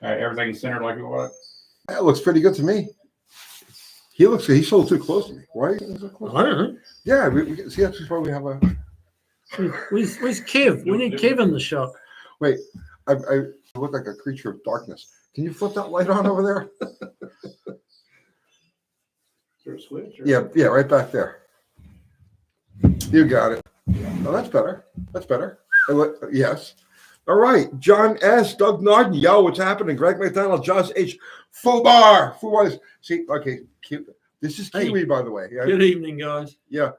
Everything's centered like it was. That looks pretty good to me. He's a little too close to me. Why? Is it close? I don't know. Yeah, we see that's why we have a. Where's Kev? We need Kev in the shot. Wait, I look like a creature of darkness. Can you flip that light on over there? Is there a switch? Or? Yeah, right back there. You got it. Oh, that's better. That's better. Yes. All right. John S. Doug Nardin. Yo, what's happening? Greg McDonald. Josh H. Fubar. See, okay. This is Kiwi, by the way. Good evening, guys. Yeah.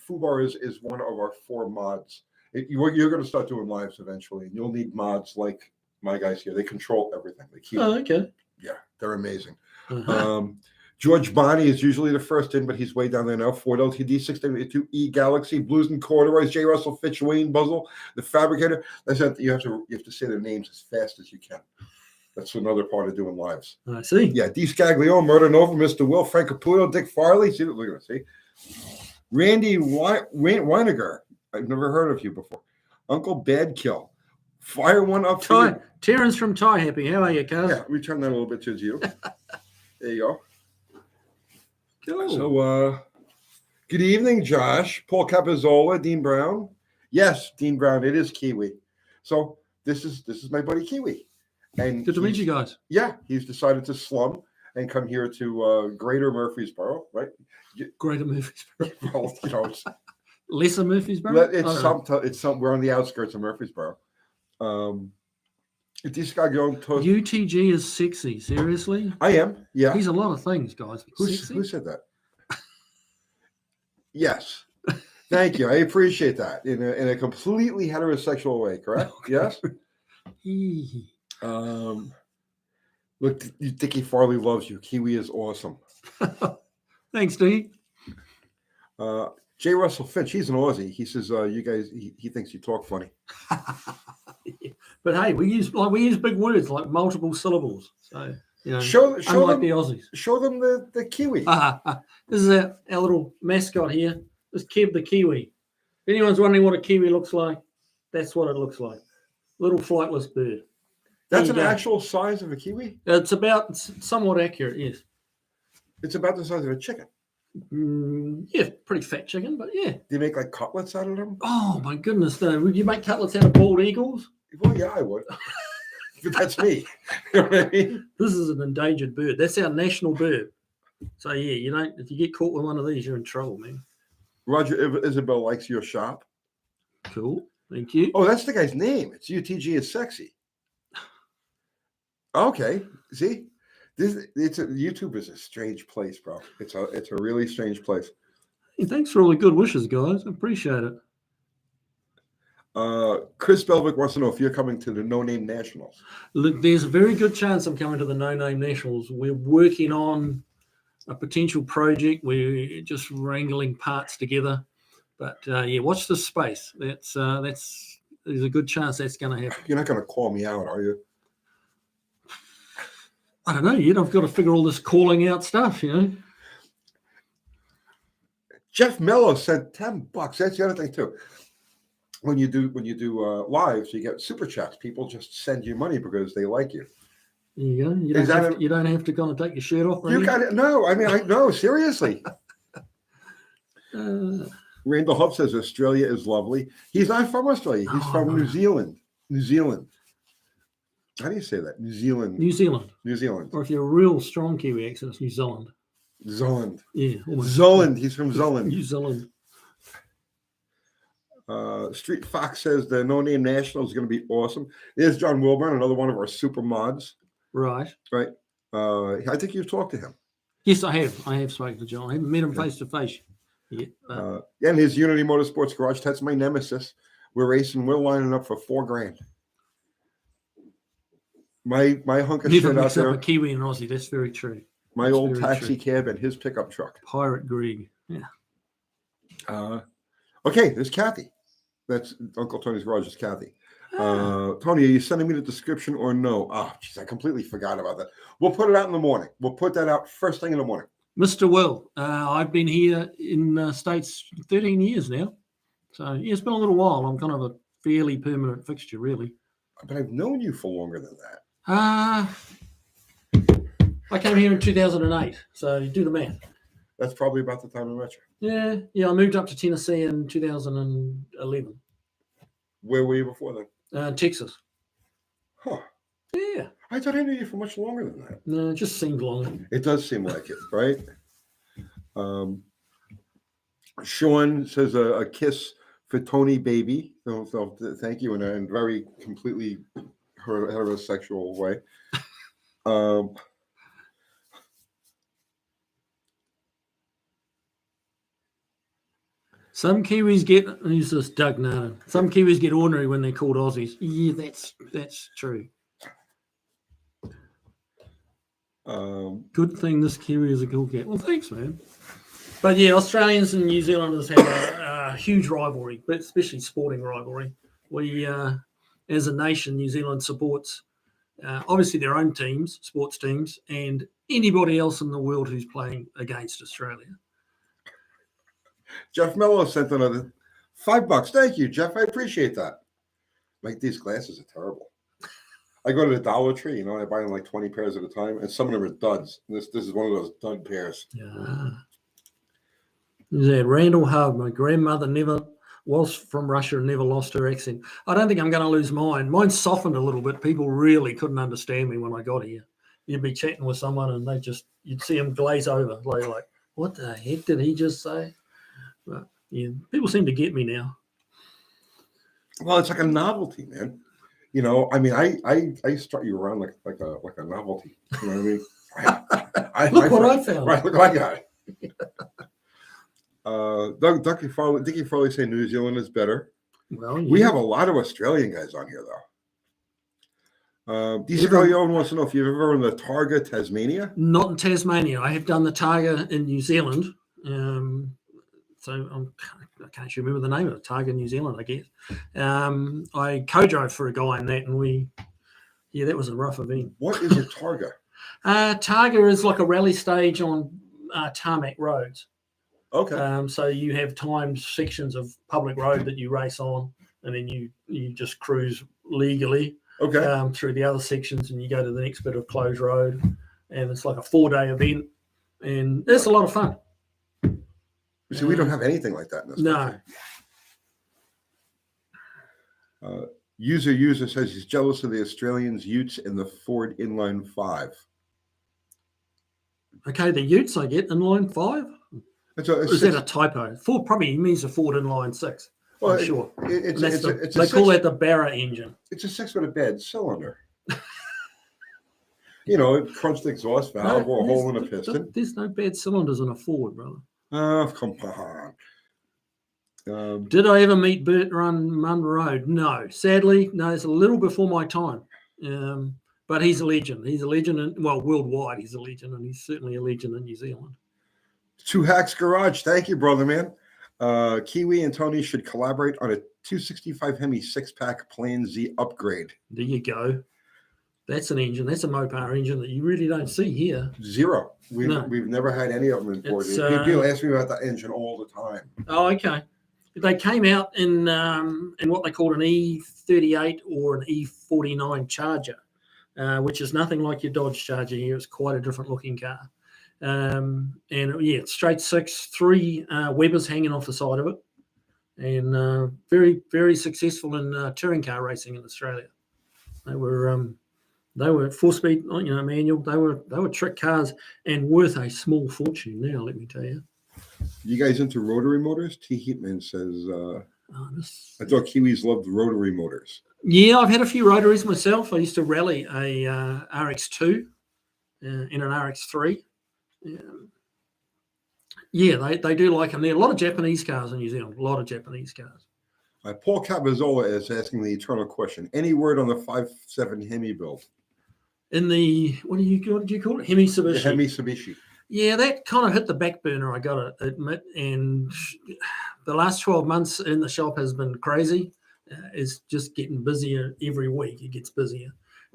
Fubar is one of our 4 mods. You're going to start doing lives eventually, and you'll need mods like my guys here. They control everything. They keep. Oh, okay. Yeah, they're amazing. Uh-huh. George Bonney is usually the first in, but he's way down there now. Ford LTD, 672E Galaxy, Blues and Corduroys, J. Russell Fitch, Wayne Buzzle, the Fabricator. That's it. You have to say their names as fast as you can. That's another part of doing lives. I see. Yeah, D. Scaglio, Murder Nova, Mr. Will, Frank Caputo, Dick Farley. See, look at it. See, Randy Weiniger. I've never heard of you before. Uncle Badkill. Fire one up. Terrence from Tie Happy. How are you, cuz? Yeah, let me turn that a little bit towards you. There you go. Cool. So, good evening, Josh. Paul Capizzola, Dean Brown. Yes, Dean Brown. It is Kiwi. So this is my buddy Kiwi. And good to meet you guys. Yeah, he's decided to slum and come here to Greater Murfreesboro, right? Greater Murfreesboro. Well, you know, it's Lesser Murfreesboro. It's some. We're on the outskirts of Murfreesboro. UTG is sexy. Seriously? I am. Yeah. He's a lot of things, guys. Who said that? Yes. Thank you. I appreciate that. In a completely heterosexual way, correct? Yes. Look, Dickie Farley loves you. Kiwi is awesome. Thanks, Dickie. J. Russell Finch, he's an Aussie. He says, "You guys," he thinks you talk funny. But hey, we use big words like multiple syllables. So you know, show unlike them, the Aussies. Show them the Kiwi. This is our little mascot here. This is Kev the Kiwi. If anyone's wondering what a Kiwi looks like, that's what it looks like. Little flightless bird. That's an actual size of a Kiwi? It's somewhat accurate, yes. It's about the size of a chicken. Yeah, pretty fat chicken, but yeah. Do you make like cutlets out of them? Oh my goodness, no. Would you make cutlets out of bald eagles? Well, yeah, I would. But that's me. You know what I mean? This is an endangered bird. That's our national bird. So yeah, if you get caught with one of these, you're in trouble, man. Roger Isabel likes your shop. Cool. Thank you. Oh, that's the guy's name. It's UTG is sexy. Okay. See? YouTube is a strange place, bro. It's a really strange place. Hey, thanks for all the good wishes, guys. I appreciate it. Chris Belvick wants to know if you're coming to the No Name Nationals. Look, there's a very good chance I'm coming to the No Name Nationals. We're working on a potential project. We're just wrangling parts together. But watch this space. There's a good chance that's going to happen. You're not going to call me out, are you? I don't know yet. I've got to figure all this calling out stuff, Jeff Mello said $10. That's the other thing too. When you do lives, you get super chats. People just send you money because they like you. There you go. You don't have to kind of take your shirt off. You got it. No, I mean, no, seriously. Randall Huff says Australia is lovely. He's not from Australia. He's from New Zealand. New Zealand. How do you say that? New Zealand. New Zealand. New Zealand. Or if you're a real strong Kiwi accent, it's New Zealand. Zealand. Yeah. Zealand. He's from Zealand. New Zealand. Street Fox says the No Name National is going to be awesome. There's John Wilburn, another one of our super mods. Right. Right. I think you've talked to him. Yes, I have. I have spoken to John. I haven't met him face to face yet. And his Unity Motorsports Garage. That's my nemesis. We're racing. We're lining up for $4,000. My hunk of shit out there. Up a Kiwi and Aussie. That's very true. My old taxi cab and his pickup truck. Pirate Greg. Yeah. Okay, there's Kathy. That's Uncle Tony's Garage is Kathy. Tony, are you sending me the description or no? Oh, jeez, I completely forgot about that. We'll put it out in the morning. We'll put that out first thing in the morning. Mr. Will, I've been here in the States 13 years now. So, yeah, it's been a little while. I'm kind of a fairly permanent fixture, really. But I've known you for longer than that. I came here in 2008, so you do the math. That's probably about the time I met you. Yeah. I moved up to Tennessee in 2011. Where were you before then? Texas. Huh. Yeah. I thought I knew you for much longer than that. No, it just seemed longer. It does seem like it, right? Sean says a kiss for Tony baby. So thank you in a very completely heterosexual way. Some Kiwis get, who's this Doug Narden? Some Kiwis get ornery when they're called Aussies. Yeah, that's true. Good thing this Kiwi is a cool cat. Well, thanks, man. But yeah, Australians and New Zealanders have a huge rivalry, but especially sporting rivalry. We, as a nation, New Zealand supports obviously their own teams, sports teams, and anybody else in the world who's playing against Australia. Jeff Mello sent another $5. Thank you, Jeff. I appreciate that. Like, these glasses are terrible. I go to the Dollar Tree, and I buy them like 20 pairs at a time, and some of them are duds. This is one of those dud pairs. Yeah. Randall Hub, my grandmother was from Russia and never lost her accent. I don't think I'm going to lose mine. Mine softened a little bit. People really couldn't understand me when I got here. You'd be chatting with someone, and you'd see them glaze over. Like, what the heck did he just say? But yeah, people seem to get me now. Well, it's like a novelty, man. I mean, I strut you around like a novelty. You know what I mean? Look what I found. Right, look what I got. Dickie Farley say New Zealand is better. Well, yeah. We have a lot of Australian guys on here, though. DC Gallion wants to know if you've ever run the Targa Tasmania. Not in Tasmania. I have done the Targa in New Zealand. So I can't actually remember the name of it. Targa New Zealand, I guess. I co-drove for a guy in that, and that was a rough event. What is a Targa? Targa is like a rally stage on tarmac roads. Okay. So you have timed sections of public road that you race on, and then you just cruise legally through the other sections, and you go to the next bit of closed road, and it's like a 4-day event, and it's a lot of fun. See, we don't have anything like that in this country. User says he's jealous of the Australians' Utes in the Ford Inline 5. Okay, the Utes I get inline 5. Is that a typo? Ford probably means a Ford inline 6. Well, I'm sure. They call that the Barra engine. It's a 6 with a bad cylinder. It crunched exhaust valve or a hole in a piston. There's no bad cylinders in a Ford, brother. Oh, come on. Did I ever meet Bert Munro? No. Sadly, no, it's a little before my time. But he's a legend. He's a legend, worldwide he's a legend, and he's certainly a legend in New Zealand. Two Hacks Garage. Thank you, brother, man. Kiwi and Tony should collaborate on a 265 Hemi 6-pack Plan Z upgrade. There you go. That's an engine. That's a Mopar engine that you really don't see here. Zero. We've never had any of them imported. People ask me about that engine all the time. Oh, okay. They came out in what they called an E38 or an E49 Charger, which is nothing like your Dodge Charger here. It's quite a different looking car. Straight 6, 3 Webers hanging off the side of it, and very, very successful in touring car racing in Australia. They were 4-speed, manual. They were trick cars and worth a small fortune now, let me tell you. You guys into rotary motors? T. Heatman says, I thought Kiwis loved rotary motors. Yeah, I've had a few rotaries myself. I used to rally a RX2 and an RX3. They do like them. There are a lot of Japanese cars in New Zealand, a lot of Japanese cars. Paul Cavazola is asking the eternal question. Any word on the 5.7 Hemi build? In the, what did you call it? Hemi-Mitsubishi. The Hemi-Mitsubishi. Yeah, that kind of hit the back burner, I got to admit. And the last 12 months in the shop has been crazy. It's just getting busier every week. It gets busier.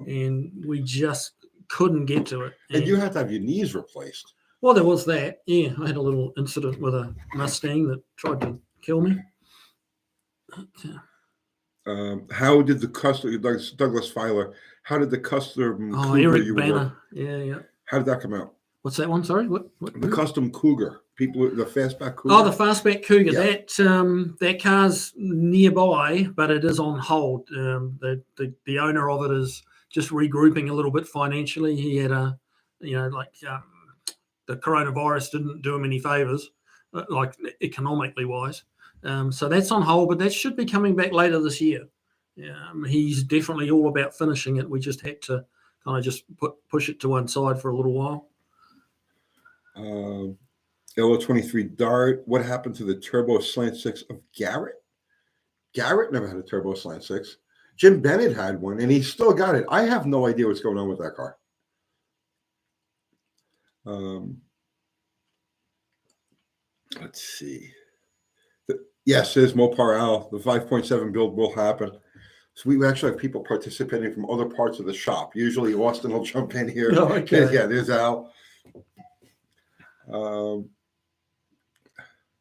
And we just couldn't get to it. And you had to have your knees replaced. Well, there was that. Yeah, I had a little incident with a Mustang that tried to kill me. How did the customer, Douglas Filer, How did the custom Oh, Cougar Eric you were? Banner. Yeah. How did that come out? What's that one? Sorry, what? The custom Cougar. People, the fastback Cougar. Oh, the fastback Cougar. Yeah. That car's nearby, but it is on hold. The owner of it is just regrouping a little bit financially. He had the coronavirus didn't do him any favors, like economically wise. So that's on hold, but that should be coming back later this year. He's definitely all about finishing it. We just had to kind of just push it to one side for a little while. LO23 Dart. What happened to the Turbo Slant 6 of Garrett? Garrett never had a Turbo Slant 6. Jim Bennett had one, and he still got it. I have no idea what's going on with that car. Let's see. Yes, there's Mopar Al. The 5.7 build will happen. So we actually have people participating from other parts of the shop. Usually Austin will jump in here. Oh, okay. Yeah, there's Al.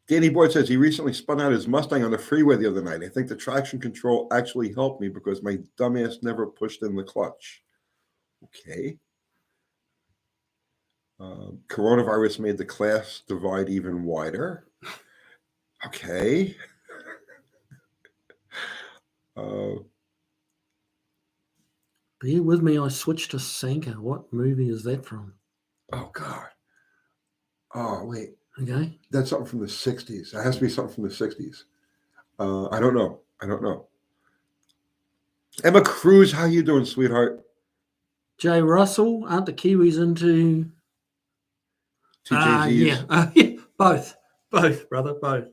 Danny Boyd says he recently spun out his Mustang on the freeway the other night. I think the traction control actually helped me because my dumbass never pushed in the clutch. Okay. Coronavirus made the class divide even wider. Okay. Bear with me. I switched to Sanka. What movie is that from? Oh, God. Oh, wait. Okay. That's something from the 60s. It has to be something from the 60s. I don't know. Emma Cruz, how you doing, sweetheart? Jay Russell, aren't the Kiwis into... Two Jay-Z's. Yeah. Both, brother, both.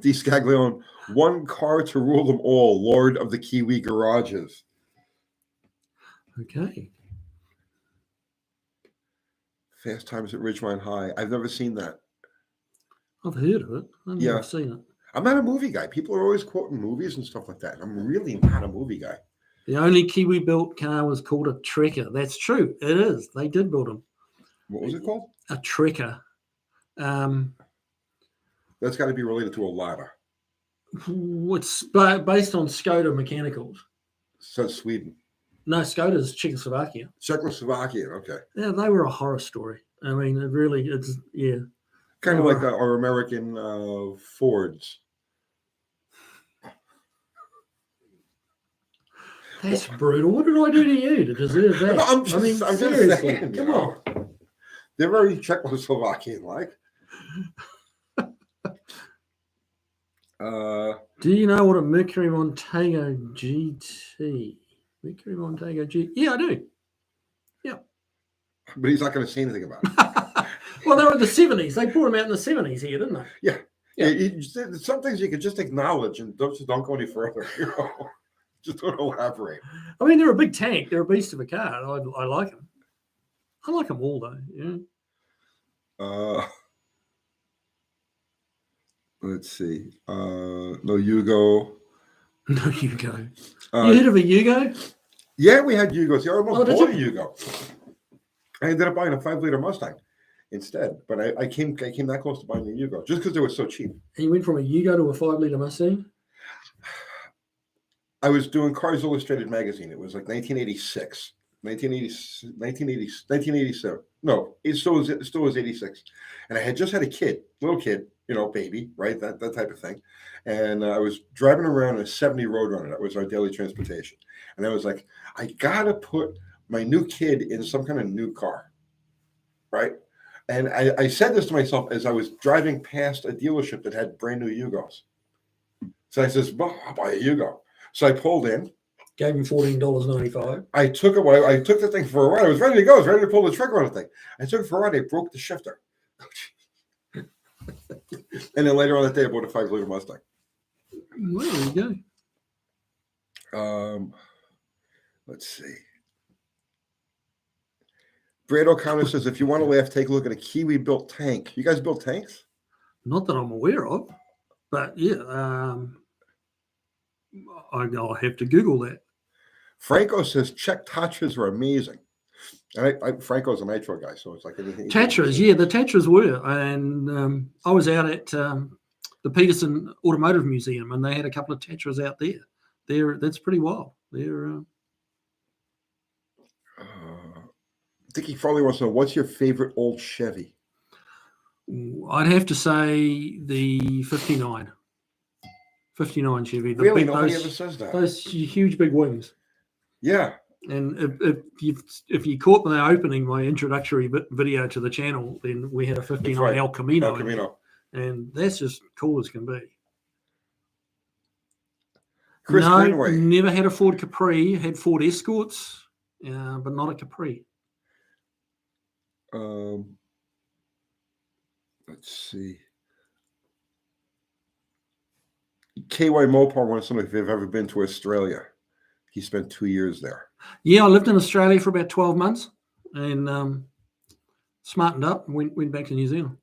D. Scaglione, one car to rule them all, Lord of the Kiwi Garages. Okay. Fast Times at Ridgemont High. I've never seen that. I've heard of it. I've never seen it. I'm not a movie guy. People are always quoting movies and stuff like that. I'm really not a movie guy. The only Kiwi-built car was called a Trekker. That's true. It is. They did build them. What was it called? A Trekker. That's got to be related to a ladder. It's based on Skoda mechanicals. So Sweden. No, Skoda's Czechoslovakia. Czechoslovakia, okay. Yeah, they were a horror story. I mean, it's Kind of like our American Fords. That's brutal. What did I do to you to deserve that? No, I'm just seriously, saying, come on. They're very Czechoslovakian-like. Do you know what a Mercury Montego GT? Mercury Montego GT? Yeah, I do. Yeah. But he's not going to say anything about it. Well, they were in the 70s. They brought them out in the 70s here, didn't they? Yeah. Yeah. Some things you can just acknowledge and don't go any further. Just don't elaborate. I mean, they're a big tank. They're a beast of a car. I like them. I like them all, though. Yeah. Let's see. No Yugo. No Yugo. You heard of a Yugo? Yeah, we had Yugos. I almost bought a you? Yugo. I ended up buying a 5-liter Mustang instead, but I came that close to buying a Yugo just because they were so cheap. And you went from a Yugo to a 5-liter Mustang? I was doing Cars Illustrated magazine. It was like 1986, 1987. No, it still was 86. And I had just had a little kid, baby, right? That type of thing. And I was driving around in a 70 Roadrunner. That was our daily transportation. And I was like, I got to put my new kid in some kind of new car, right? And I said this to myself as I was driving past a dealership that had brand new Yugos. So I says, well, I'll buy a Yugo. So I pulled in. Gave him $14.95. I took the thing for a ride. I was ready to go. I was ready to pull the trigger on the thing. I took it for a ride. I broke the shifter. And then later on that day, I bought a 5-liter Mustang. Well, there you go. Let's see. Brad O'Connor says, if you want to laugh, take a look at a Kiwi-built tank. You guys build tanks? Not that I'm aware of, but yeah, I'll have to Google that. Franco says Czech Tatras are amazing. And Franco's a Nitro guy, so it's like anything. Tatras, yeah, the Tatras were. And I was out at the Peterson Automotive Museum, and they had a couple of Tatras out there. That's pretty wild. They're Dickie Farley wants to know, what's your favorite old Chevy? I'd have to say the 59. 59 Chevy. Really? Nobody ever says that. Those huge big wings. Yeah. And if you caught my opening, my introductory video to the channel, then we had a 59 right. El Camino. El Camino. And that's just cool as can be. Chris Greenway. Never had a Ford Capri. Had Ford Escorts, but not a Capri. Let's see. KY Mopar wants to know if you've ever been to Australia. He spent 2 years there. Yeah, I lived in Australia for about 12 months and smartened up and went back to New Zealand.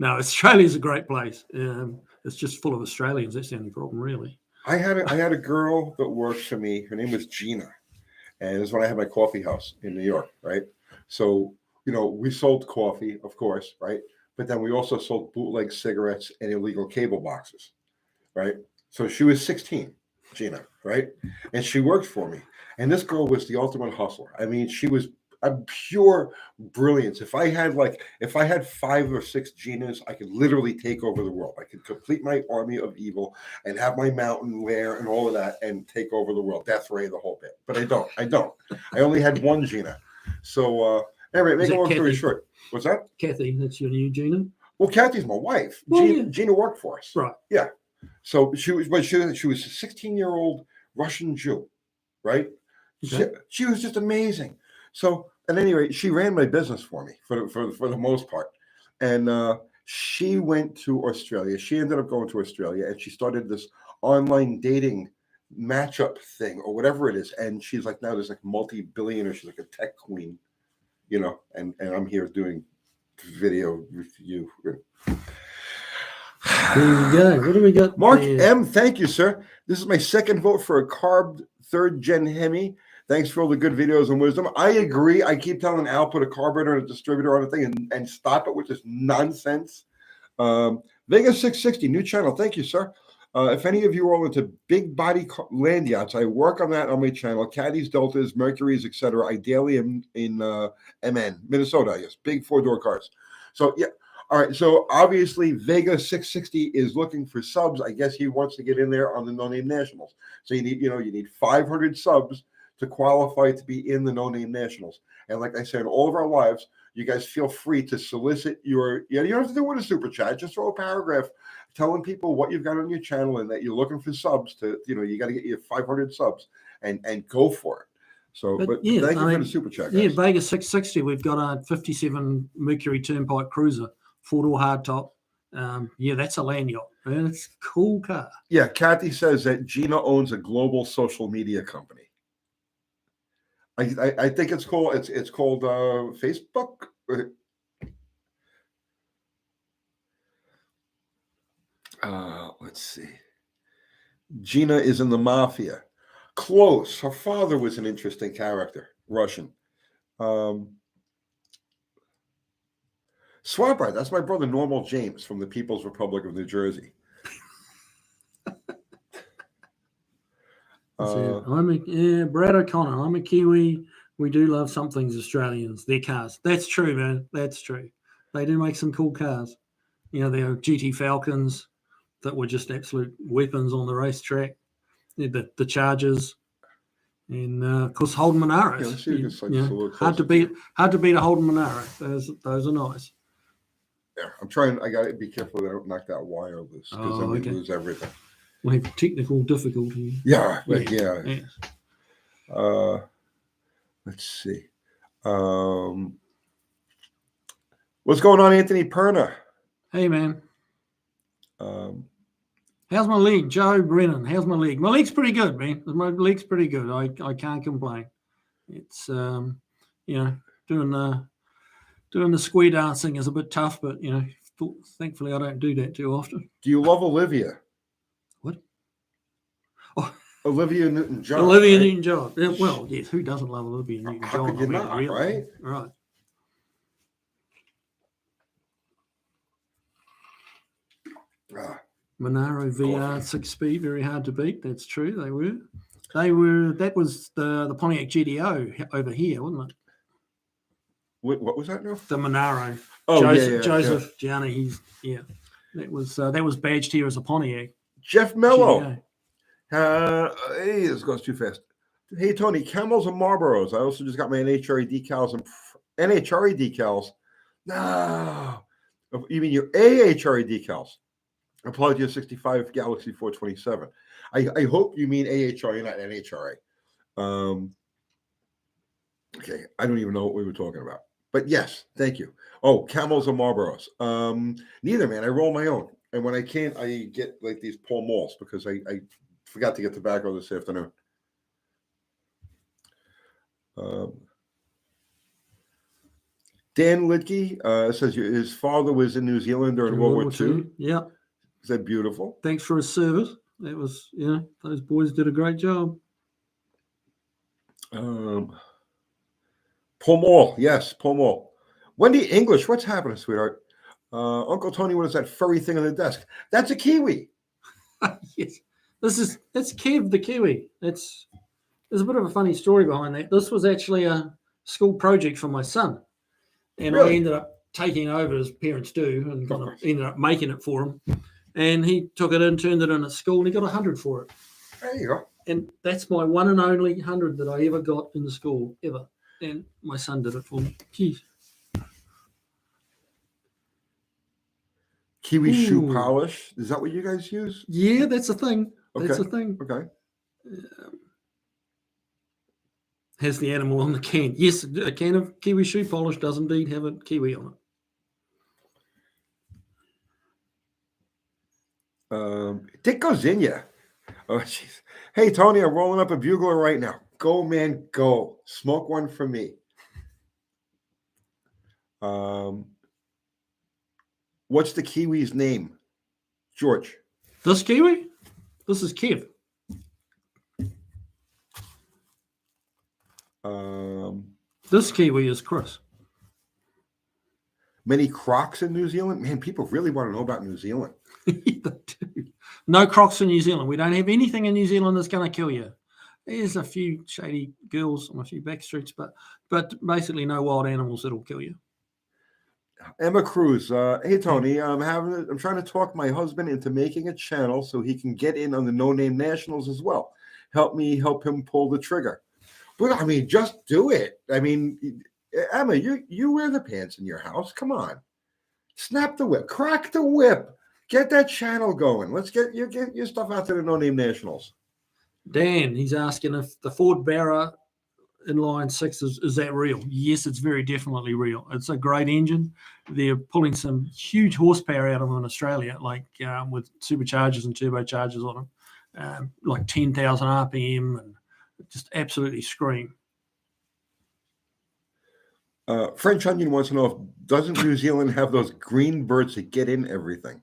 No, Australia's a great place. It's just full of Australians. That's the only problem, really. I had a girl that worked for me. Her name was Gina. And this is when I had my coffee house in New York, right? So, we sold coffee, of course, right? But then we also sold bootleg cigarettes and illegal cable boxes, right? So she was 16, Gina, right? And she worked for me. And this girl was the ultimate hustler. I mean, she was a pure brilliance. If I had 5 or 6 Ginas, I could literally take over the world. I could complete my army of evil and have my mountain lair and all of that and take over the world. Death Ray, the whole bit. But I don't. I only had one Gina. So, anyway, make a long story short. What's that? Kathy, that's your new Gina? Well, Kathy's my wife. Gina worked for us. Right. Yeah. So she was a 16-year-old Russian Jew, right? Okay. She was just amazing. So at any rate, she ran my business for me for the most part. And she went to Australia. She ended up going to Australia and she started this online dating matchup thing or whatever it is. And she's like, now there's like multi-billionaire. She's like a tech queen, and I'm here doing video with you. There you go. What do we got? Mark M, thank you, sir. This is my second vote for a carb 3rd gen Hemi. Thanks for all the good videos and wisdom. I agree. I keep telling Al, put a carburetor and a distributor on the thing and stop it with this nonsense. Vegas 660, new channel. Thank you, sir. If any of you are all into big body land yachts, I work on that on my channel. Caddies, Deltas, Mercuries, etc. Ideally in MN, Minnesota. Yes, big 4-door cars. So yeah. All right. So obviously Vega 660 is looking for subs. I guess he wants to get in there on the No Name Nationals. So you need 500 subs to qualify to be in the No Name Nationals. And like I said, all of our lives, you guys feel free to solicit you don't have to do it with a super chat. Just throw a paragraph telling people what you've got on your channel and that you're looking for subs to, you got to get your 500 subs and go for it. So, but thank you for the super chat, guys. Yeah, Vegas 660, we've got a 57 Mercury Turnpike Cruiser, 4-door hardtop. That's a land yacht. Man, it's a cool car. Yeah, Kathy says that Gina owns a global social media company. I think it's called Facebook. Let's see. Gina is in the mafia. Close. Her father was an interesting character, Russian. Swabber, that's my brother Normal James from the People's Republic of New Jersey. Brad O'Connor. I'm a Kiwi. We do love some things Australians. Their cars. That's true, man. That's true. They do make some cool cars. There are GT Falcons that were just absolute weapons on the racetrack. The Chargers, and of course Holden Monaros. Hard to beat a Holden Monaro. Those are nice. Yeah, I'm trying. I got to be careful that I don't knock that wire loose because then we lose everything. We have technical difficulty. Yeah. Let's see. What's going on, Anthony Perna? Hey, man. How's my leg, Joe Brennan? How's my leg? My leg's pretty good, man. My leg's pretty good. I can't complain. It's doing the square dancing is a bit tough, but thankfully I don't do that too often. Do you love Olivia? What? Oh, Olivia Newton-John. Olivia Newton-John. Well, yes. Who doesn't love Olivia Newton-John? How could you not, really, right? Right. Monaro VR 6-speed, very hard to beat. That's true. They were. That was the Pontiac GDO over here, wasn't it? What was that now? The Monaro. Oh, Joseph Gianni. That was badged here as a Pontiac. Jeff Mello. GDO. Hey, this goes too fast. Hey, Tony, Camels and Marlboros. I also just got my NHRA decals and NHRA decals. No. You mean your AHRA decals? Apologia 65 Galaxy 427. I hope you mean AHRA, not NHRA. Okay, I don't even know what we were talking about. But yes, thank you. Oh, Camels and Marlboros. Neither, man. I roll my own. And when I can't, I get like these Pall Malls because I forgot to get tobacco this afternoon. Dan Lidke says his father was in New Zealand during World War II. Yeah. Is that beautiful? Thanks for his service. That was, those boys did a great job. Paul Mall. Yes, Paul Mall. Wendy English, what's happening, sweetheart? Uncle Tony, what is that furry thing on the desk? That's a kiwi. Yes. That's Kev the Kiwi. There's a bit of a funny story behind that. This was actually a school project for my son. And Really? I ended up taking over, as parents do, and ended up making it for him. And he took it in, turned it in at school, and he got 100 for it. There you go. And that's my one and only 100 that I ever got in the school, ever. And my son did it for me. Jeez. Kiwi shoe polish. Is that what you guys use? Yeah, that's a thing. That's a thing. Okay. Has the animal on the can. Yes, a can of kiwi shoe polish does indeed have a kiwi on it. Dick goes in ya. Oh, jeez. Hey, Tony, I'm rolling up a bugler right now. Go, man, go. Smoke one for me. What's the kiwi's name? George. This kiwi? This is Kev. This kiwi is Chris. Many crocs in New Zealand? Man, people really want to know about New Zealand. No crocs in New Zealand. We don't have anything in New Zealand that's going to kill you. There's a few shady girls on a few back streets, but basically no wild animals that'll kill you. Emma Cruz, hey Tony, I'm trying to talk my husband into making a channel so he can get in on the No Name Nationals as well. Help him pull the trigger. But I mean, just do it. I mean, Emma, you wear the pants in your house. Come on, snap the whip, crack the whip, get that channel going. Let's get your stuff out to the No Name Nationals. Dan, he's asking if the Ford Barra inline 6 is that real? Yes, it's very definitely real. It's a great engine. They're pulling some huge horsepower out of them in Australia, like with superchargers and turbochargers on them, like 10,000 RPM, and just absolutely scream. French Onion wants to know if doesn't New Zealand have those green birds that get in everything?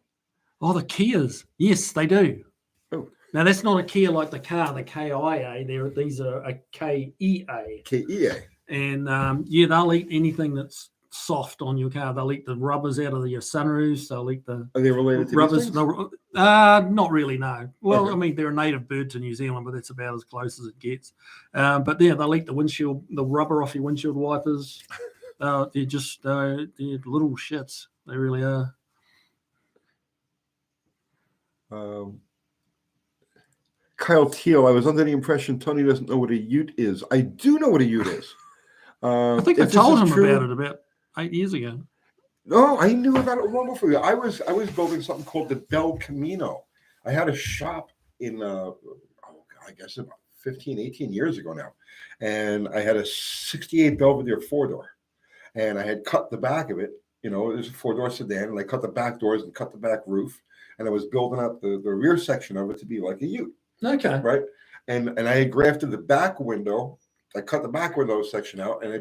Oh, the Kias. Yes, they do. Oh. Now, that's not a Kia like the car, the KIA. These are a KEA. KEA. And, they'll eat anything that's soft on your car. They'll eat the rubbers out of your sunroofs. They'll eat the Are they related to rubbers. these No, not really, no. Well, okay. I mean, they're a native bird to New Zealand, but that's about as close as it gets. But, yeah, they'll eat the rubber off your windshield wipers. They're just they're little shits. They really are. Kyle Teal, I was under the impression Tony doesn't know what a ute is. I do know what a ute is. I think I told him about it about 8 years ago. No, I knew about it long before you. I was building something called the Bel Camino. I had a shop in, I guess about 15, 18 years ago now. And I had a 68 Belvedere 4-door. And I had cut the back of it. You know, it was a 4-door sedan. And I cut the back doors and cut the back roof. And I was building up the rear section of it to be like a ute. Okay. Right. And I had grafted the back window. I cut the back window section out and I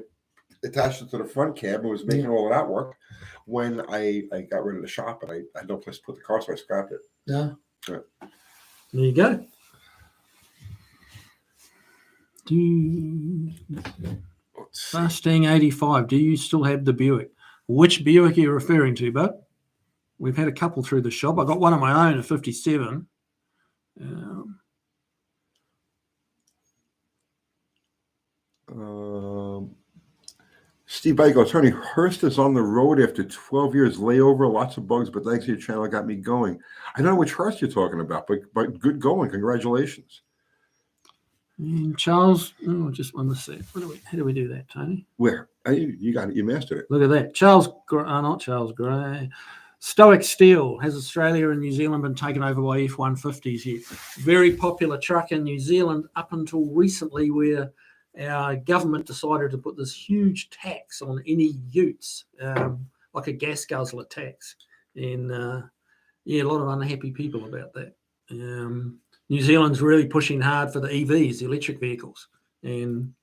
attached it to the front cab and was making all of that work. When I got rid of the shop and I had no place to put the car, so I scrapped it. Yeah. Right. There you go. Mustang 85. Do you still have the Buick? Which Buick are you referring to, bud? We've had a couple through the shop. I got one of my own, a 57. Steve Bico, Attorney Hurst is on the road after 12 years layover. Lots of bugs, but thanks to your channel, got me going. I don't know which Hurst you're talking about, but good going. Congratulations. And Charles, just one sec. How do we do that, Tony? Where? You got it. You mastered it. Look at that. Not Charles Gray. Stoic Steel. Has Australia and New Zealand been taken over by F-150s yet? Very popular truck in New Zealand up until recently, where our government decided to put this huge tax on any utes, like a gas guzzler tax. And a lot of unhappy people about that. New Zealand's really pushing hard for the EVs, the electric vehicles, and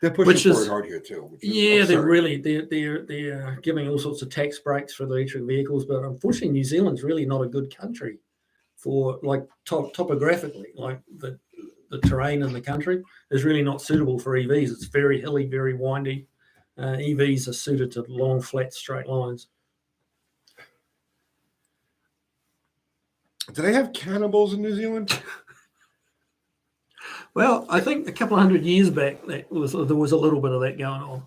they're pushing for it hard here too. They're giving all sorts of tax breaks for the electric vehicles, but unfortunately, New Zealand's really not a good country for topographically, like the terrain in the country is really not suitable for EVs. It's very hilly, very windy. EVs are suited to long, flat, straight lines. Do they have cannibals in New Zealand? Well, I think a couple of 100 years back, there was a little bit of that going on.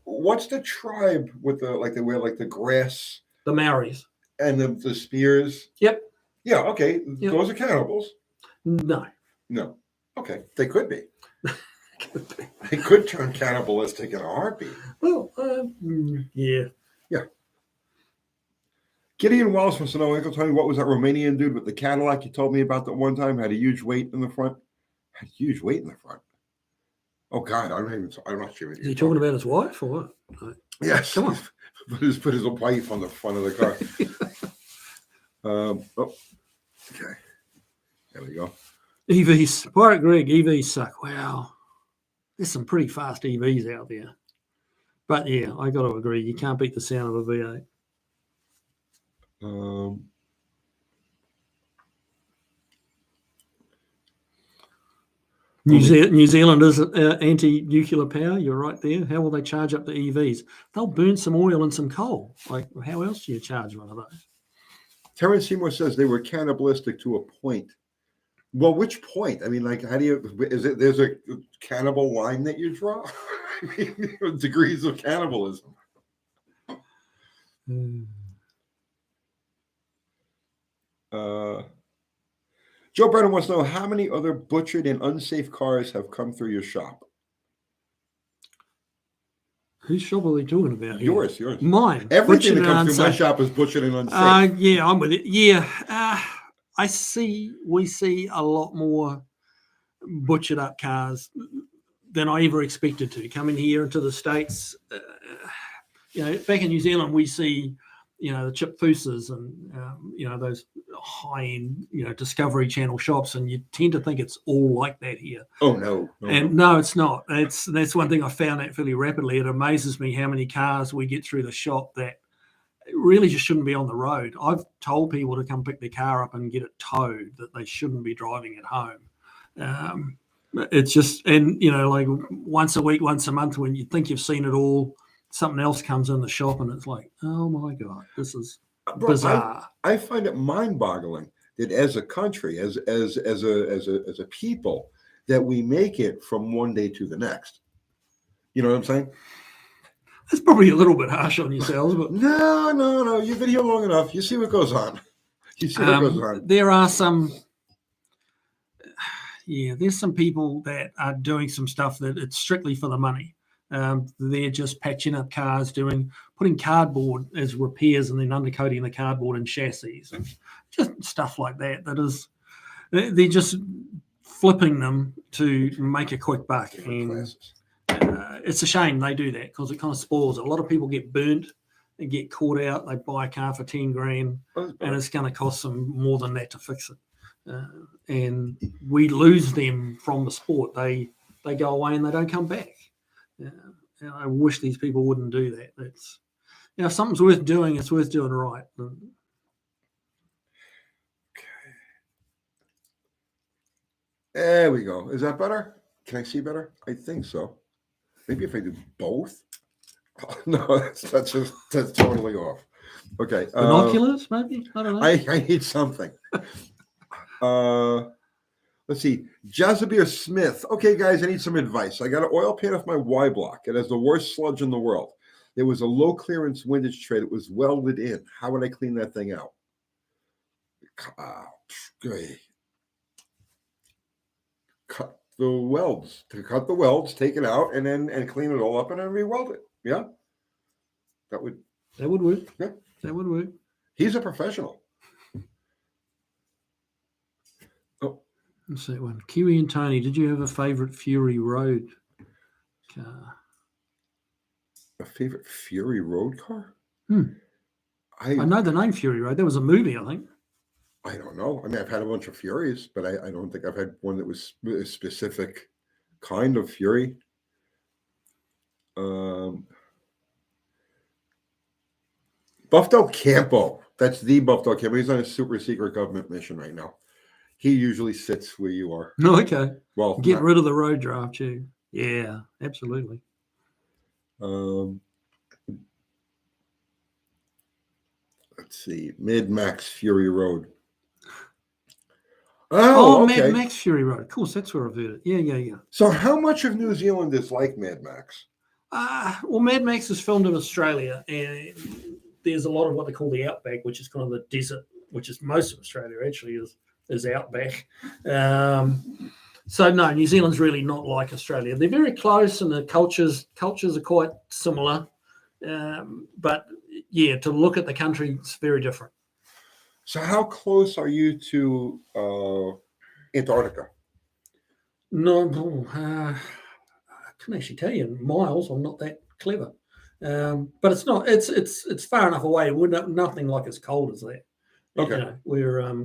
What's the tribe with they wear like the grass? The Maoris. And the spears? Yep. Yeah, okay. Yep. Those are cannibals. No. Okay. They could be. They could turn cannibalistic in a heartbeat. Well, yeah. Yeah. Gideon Wallace wants to know, Uncle Tony, what was that Romanian dude with the Cadillac you told me about that one time? Had a huge weight in the front. Oh God, I'm not sure. Is he talking about his wife or what? Yes. Come on. Put his wife on the front of the car. Okay. There we go. EVs. Pirate Greg, EVs suck. Wow. There's some pretty fast EVs out there. But yeah, I got to agree. You can't beat the sound of a V8. New Zealand is anti-nuclear power. You're right there. How will they charge up the EVs? They'll burn some oil and some coal. Like, how else do you charge one of those? Terrence Seymour says they were cannibalistic to a point. Well, which point? I mean, like, how do you? There's a cannibal line that you draw? I mean, degrees of cannibalism. Joe Brennan wants to know how many other butchered and unsafe cars have come through your shop. Whose shop are we talking about here? Yours. Mine. Everything that comes through my shop is butchered and unsafe. Yeah, I'm with it. Yeah, we see a lot more butchered up cars than I ever expected to coming here into the States. Back in New Zealand, we see, the Chip Foosas and, those high-end, Discovery Channel shops, and you tend to think it's all like that here. Oh, no. No, it's not. That's one thing I found out fairly rapidly. It amazes me how many cars we get through the shop that really just shouldn't be on the road. I've told people to come pick their car up and get it towed, that they shouldn't be driving it home. It's just, and, like once a week, once a month, when you think you've seen it all, something else comes in the shop and it's like, oh my God, this is bizarre. I find it mind-boggling that as a country, as a people, that we make it from one day to the next. You know what I'm saying? That's probably a little bit harsh on yourselves, but no. You've been here long enough. You see what goes on. There are some. There's some people that are doing some stuff that it's strictly for the money. They're just patching up cars, putting cardboard as repairs and then undercoating the cardboard and chassis and just stuff like that. They're just flipping them to make a quick buck. And it's a shame they do that because it kind of spoils it. A lot of people get burnt and get caught out. They buy a car for 10 grand and it's going to cost them more than that to fix it. And we lose them from the sport. They go away and they don't come back. I wish these people wouldn't do that. That's, if something's worth doing, it's worth doing right. Okay. There we go. Is that better? Can I see better? I think so. Maybe if I do both. Oh, no, that's totally off. Okay. Binoculars, maybe? I don't know. I need something. Let's see. Jazabir Smith. Okay, guys, I need some advice. I got an oil pan off my Y block. It has the worst sludge in the world. There was a low clearance windage tray that was welded in. How would I clean that thing out? Cut the welds. Cut the welds, take it out, and clean it all up, and then re-weld it. Yeah, that would work. Yeah. That would work. He's a professional. Oh, What's that one? Kiwi and Tony, did you have a favorite Fury Road car? a favorite Fury Road car? I know the name Fury Road. There was a movie, I think. I don't know. I mean, I've had a bunch of Furies, but I don't think I've had one that was a specific kind of Fury. Buff Del Campo. That's the Buff Del Campo. He's on a super secret government mission right now. He usually sits where you are. No, okay. Well, Get rid of the road draft, too. Yeah, absolutely. Let's see. Mad Max Fury Road. Oh, okay. Mad Max Fury Road. Of course, that's where I've heard it. Yeah. So how much of New Zealand is like Mad Max? Well, Mad Max is filmed in Australia, and there's a lot of what they call the outback, which is kind of the desert, which is most of Australia actually is outback. So no, New Zealand's really not like Australia. They're very close, and the cultures are quite similar. But yeah, to look at the country, it's very different. So how close are you to Antarctica? No, I couldn't actually tell you in miles. I'm not that clever, but it's not. It's far enough away. We're nothing like as cold as that. Okay, you know, we're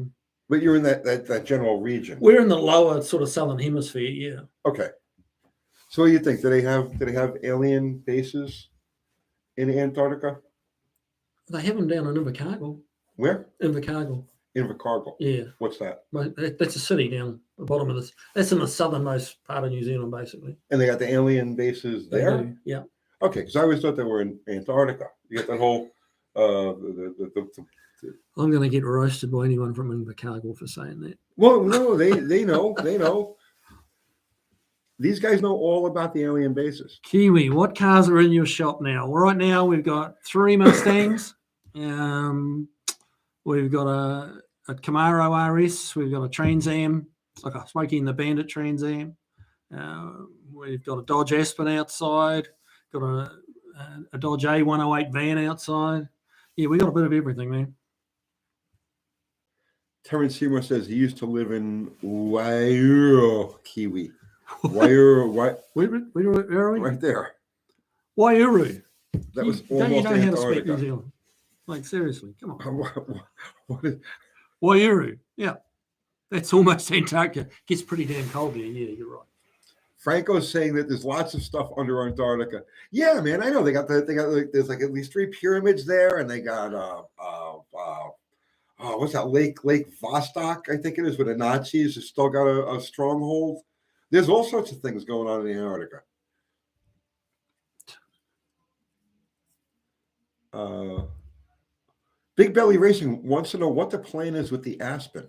but you're in that general region. We're in the lower sort of southern hemisphere. Yeah. Okay. So what do you think? Do they have alien bases in Antarctica? They have them down in Invercargill. Where? Invercargill. Invercargill. Yeah. What's that? That's a city down the bottom of this. That's in the southernmost part of New Zealand, basically. And they got the alien bases there? They do, yeah. Okay, because I always thought they were in Antarctica. You get that whole I'm going to get roasted by anyone from Invercargill for saying that. Well, no, they know. They know. These guys know all about the alien bases. Kiwi, what cars are in your shop now? Well, right now, we've got 3 Mustangs. We've got a Camaro RS. We've got a Trans Am. It's like a Smokey and the Bandit Trans Am. We've got a Dodge Aspen outside. Got a Dodge A108 van outside. Yeah, we got a bit of everything, man. Terrence Seymour says he used to live in Wairau, Kiwi. Wairau, Where are we? right there. Wairau. That was Don't you almost know how to speak Antarctica. New Zealand? Like, seriously, come on. What is, Wairau. Yeah. That's almost Antarctica. Gets pretty damn cold there. Yeah, you're right. Franco's saying that there's lots of stuff under Antarctica. Yeah, man, I know they got there's like at least 3 pyramids there, and they got what's that Lake Vostok, I think it is, where the Nazis have still got a stronghold. There's all sorts of things going on in Antarctica. Big Belly Racing wants to know what the plan is with the Aspen.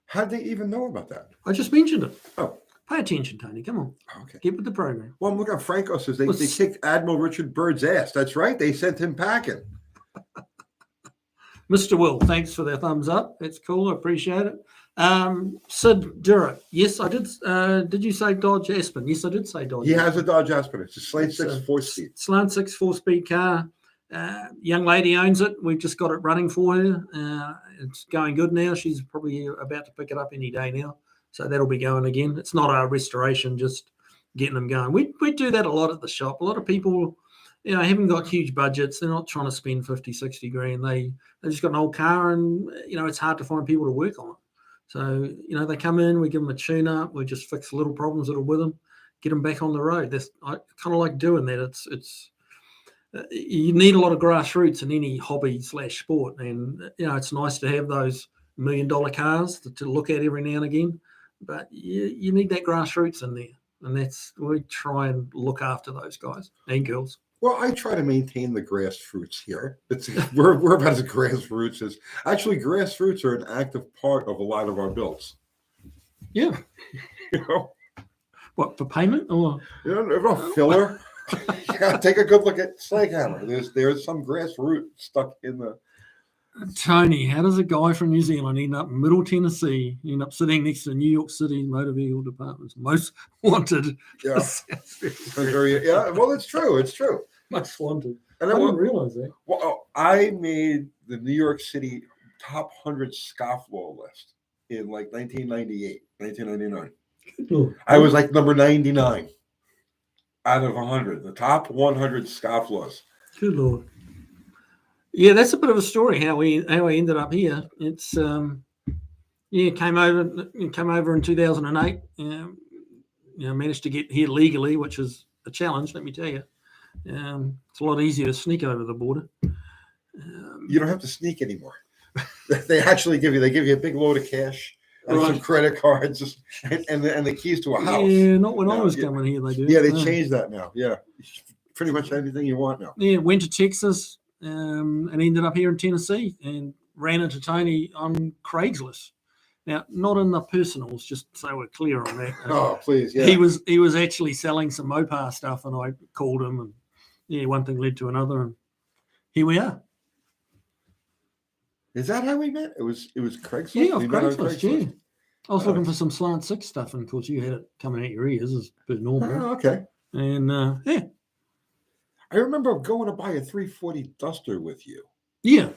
How'd they even know about that? I just mentioned it. Oh. Pay attention, Tony. Come on. Okay. Get with the program. Well, I'm looking at Franco says they kicked Admiral Richard Byrd's ass. That's right. They sent him packing. Mr. Will, thanks for the thumbs up. That's cool. I appreciate it. Sid Dura. Yes, I did. Did you say Dodge Aspen? Yes, I did say Dodge. He has a Dodge Aspen. It's a Slant 6 4-speed. Slant 6 4-speed car. Young lady owns it. We've just got it running for her. It's going good now. She's probably about to pick it up any day now. So that'll be going again. It's not a restoration, just getting them going. We do that a lot at the shop. A lot of people, haven't got huge budgets. They're not trying to spend 50, 60 grand. They just got an old car, and, it's hard to find people to work on it. So, they come in, we give them a tune-up. We just fix little problems that are with them, get them back on the road. I kind of like doing that. It's you need a lot of grassroots in any hobby / sport. And, it's nice to have those $1 million cars to look at every now and again. But you need that grassroots in there, and we try and look after those guys and girls. Well, I try to maintain the grassroots here. We're about as grassroots as actually grassroots are an active part of a lot of our builds. Yeah. You know, What, for payment or? there's no filler. Yeah, take a good look at Sledgehammer. There's some grassroots stuck in the. Tony, how does a guy from New Zealand end up in Middle Tennessee, end up sitting next to New York City motor vehicle department's most wanted? Yeah. Yeah. Well, it's true. It's true. Most wanted. And I then didn't realize that. well, I made the New York City top 100 scofflaw list in like 1998, 1999. Good Lord. I was like number 99 out of 100, the top 100 scofflaws. Good Lord. Yeah, that's a bit of a story how we ended up here. It's came over in 2008. Managed to get here legally, which is a challenge, let me tell you. It's a lot easier to sneak over the border. You don't have to sneak anymore. They actually give you a big load of cash and some credit cards and the keys to a house. Yeah, not when I was coming here. They do. Yeah, they changed that now. Yeah, pretty much anything you want now. Yeah, went to Texas and ended up here in Tennessee and ran into Tony on Craigslist. Now, not in the personals, just so we're clear on that. Oh, please, yeah. He was actually selling some Mopar stuff, and I called him, and one thing led to another, and here we are. Is that how we met? It was Craigslist. Yeah, off Craigslist. Yeah, I was looking for some Slant 6 stuff, and of course you had it coming out your ears as per normal. Oh, okay. And I remember going to buy a 340 Duster with you. Yeah.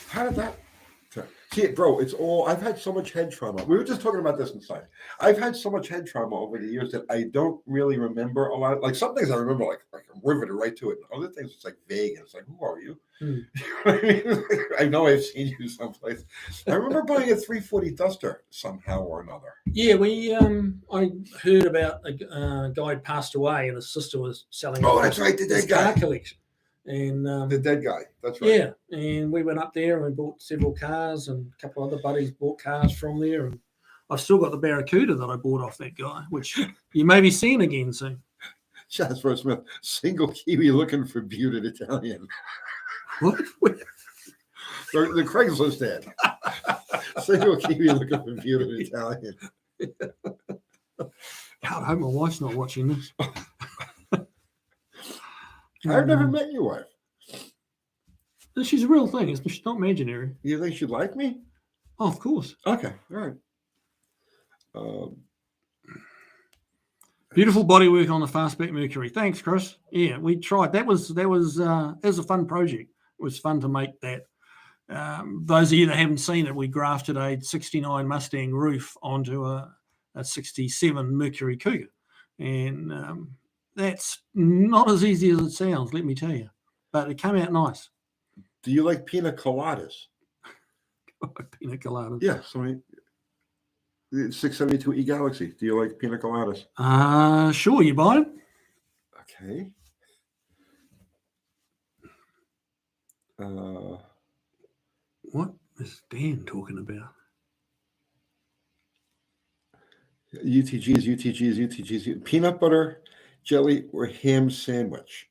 How did that? See, bro, it's all. I've had so much head trauma. We were just talking about this inside. I've had so much head trauma over the years that I don't really remember a lot. Like some things I remember, like I'm riveted right to it. And other things, it's like vague. And it's like, who are you? You know what I mean? I know I've seen you someplace. I remember buying a 340 Duster somehow or another. Yeah, I heard about a guy who passed away, and his sister was selling. Oh, that's right, the dead guy car collection. And the dead guy, that's right. Yeah, and we went up there and we bought several cars, and a couple of other buddies bought cars from there. And I've still got the Barracuda that I bought off that guy, which you may be seeing again soon. Jasper Smith, single Kiwi looking for bearded Italian. What? The Craigslist ad. Single Kiwi looking for bearded Italian. God, I hope my wife's not watching this. I've never met your wife. She's a real thing. She's not imaginary. You think she'd like me? Oh, of course. Okay, all right. Beautiful bodywork on the Fastback Mercury. Thanks, Chris. Yeah, we tried. That was a fun project. It was fun to make that. Those of you that haven't seen it, we grafted a 69 Mustang roof onto a 67 Mercury Cougar, and that's not as easy as it sounds, let me tell you. But it came out nice. Do you like pina coladas? Pina coladas? Yeah, so 672 E-Galaxy. Do you like pina coladas? Sure, you buy them? Okay. What is Dan talking about? UTGs. Peanut butter, jelly, or ham sandwich?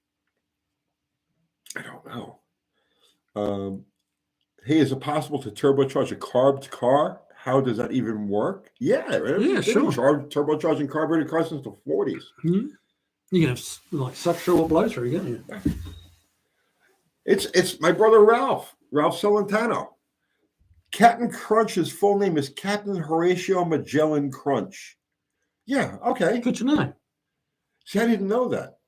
I don't know. Hey, is it possible to turbocharge a carbed car? How does that even work? Yeah, sure. Turbocharging carbureted cars since the 40s. Mm-hmm. You can have like suck through or blow through, can't you? It's my brother Ralph Celentano. Captain Crunch's full name is Captain Horatio Magellan Crunch. Yeah, okay. Good to know. See, I didn't know that.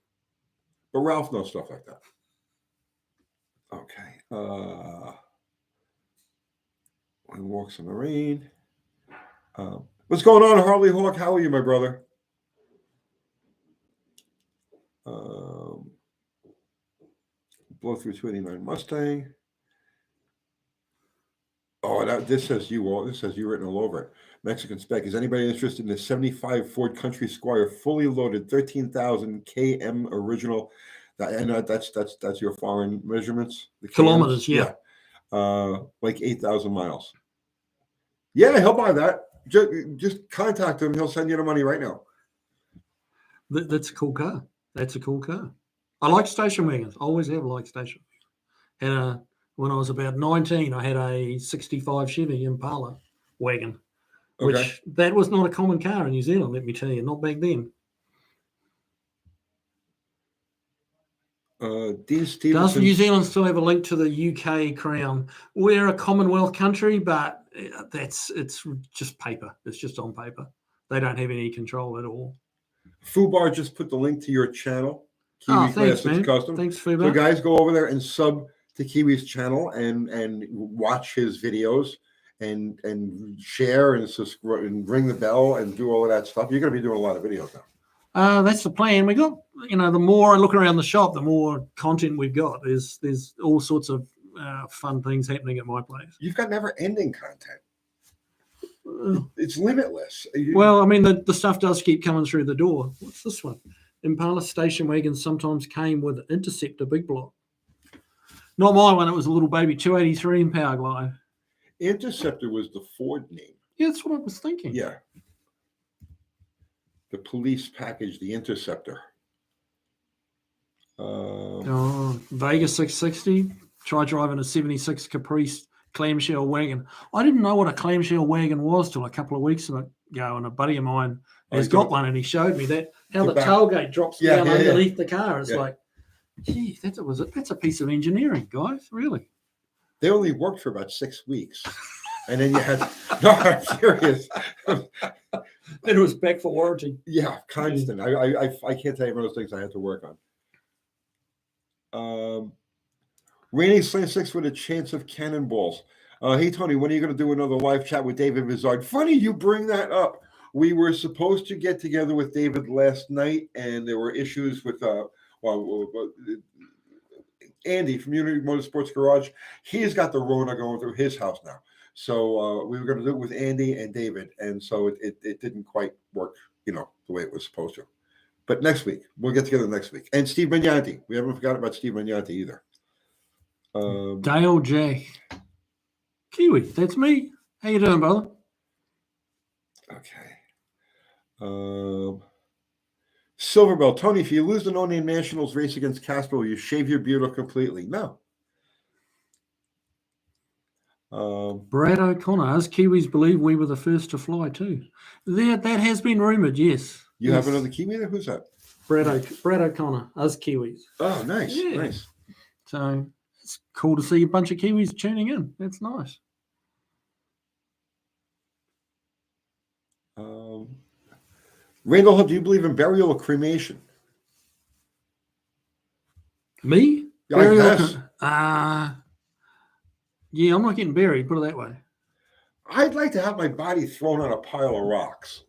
But Ralph knows stuff like that. Okay. One walks in the rain. What's going on, Harley Hawk? How are you, my brother? Blow through 289 Mustang. Oh, this says you. This says you written all over it. Mexican spec. Is anybody interested in the 75 Ford Country Squire, fully loaded, 13,000 km original? That's your foreign measurements. The kilometers, yeah. Like 8,000 miles. Yeah, he'll buy that. Just contact him. He'll send you the money right now. That's a cool car. That's a cool car. I like station wagons. I always have liked station wagons. When I was about 19, I had a 65 Chevy Impala wagon. which Okay. that was not a common car in New Zealand, let me tell you, not back then. Dean Does Stevenson. New Zealand still have a link to the UK crown? We're a Commonwealth country, but it's just paper. It's just on paper. They don't have any control at all. Fubar just put the link to your channel. Oh, Kiwi thanks, Classics man. Custom. Thanks, So Fuba. guys, go over there and sub to Kiwi's channel and watch his videos and share and subscribe and ring the bell and do all of that stuff. You're going to be doing a lot of videos now. That's the plan. We got, the more I look around the shop, the more content we've got. There's all sorts of fun things happening at my place. You've got never-ending content. It's limitless. Well, I mean, the stuff does keep coming through the door. What's this one? Impala station wagons sometimes came with Interceptor big block. Not my one. It was a little baby 283 in Power Glide. Interceptor was the Ford name. Yeah, that's what I was thinking. Yeah. The police package, the Interceptor. Vegas 660. Try driving a 76 Caprice clamshell wagon. I didn't know what a clamshell wagon was till a couple of weeks ago, and a buddy of mine has got one, and he showed me that how the tailgate drops down underneath the car. It's like, gee, that's a piece of engineering, guys. Really. They only worked for about 6 weeks, and then you had no, I'm serious. Then it was back for warranty. Yeah, constant. I can't tell you one of those things I had to work on. Raining Slant 6 with a chance of cannonballs. Hey, Tony, when are you going to do another live chat with David Vizard? Funny you bring that up. We were supposed to get together with David last night, and there were issues with Andy from Unity Motorsports Garage. He's got the Rona going through his house now. So we were going to do it with Andy and David, and so it didn't quite work, the way it was supposed to. But next week, we'll get together next week. And Steve Magnanti. We haven't forgotten about Steve Magnanti either. Dale J. Kiwi, that's me. How you doing, brother? Okay. Silverbell, Tony, if you lose the No Name Nationals race against Casper, will you shave your beard completely? No. Brad O'Connor, us Kiwis believe we were the first to fly too. That has been rumored, yes. You have another Kiwi there? Who's that? Brad O'Connor, us Kiwis. Oh, nice. Yeah. Nice. So it's cool to see a bunch of Kiwis tuning in. That's nice. Randall, do you believe in burial or cremation? Me? Yeah, Burial? yes. Yeah, I'm not getting buried, put it that way. I'd like to have my body thrown on a pile of rocks.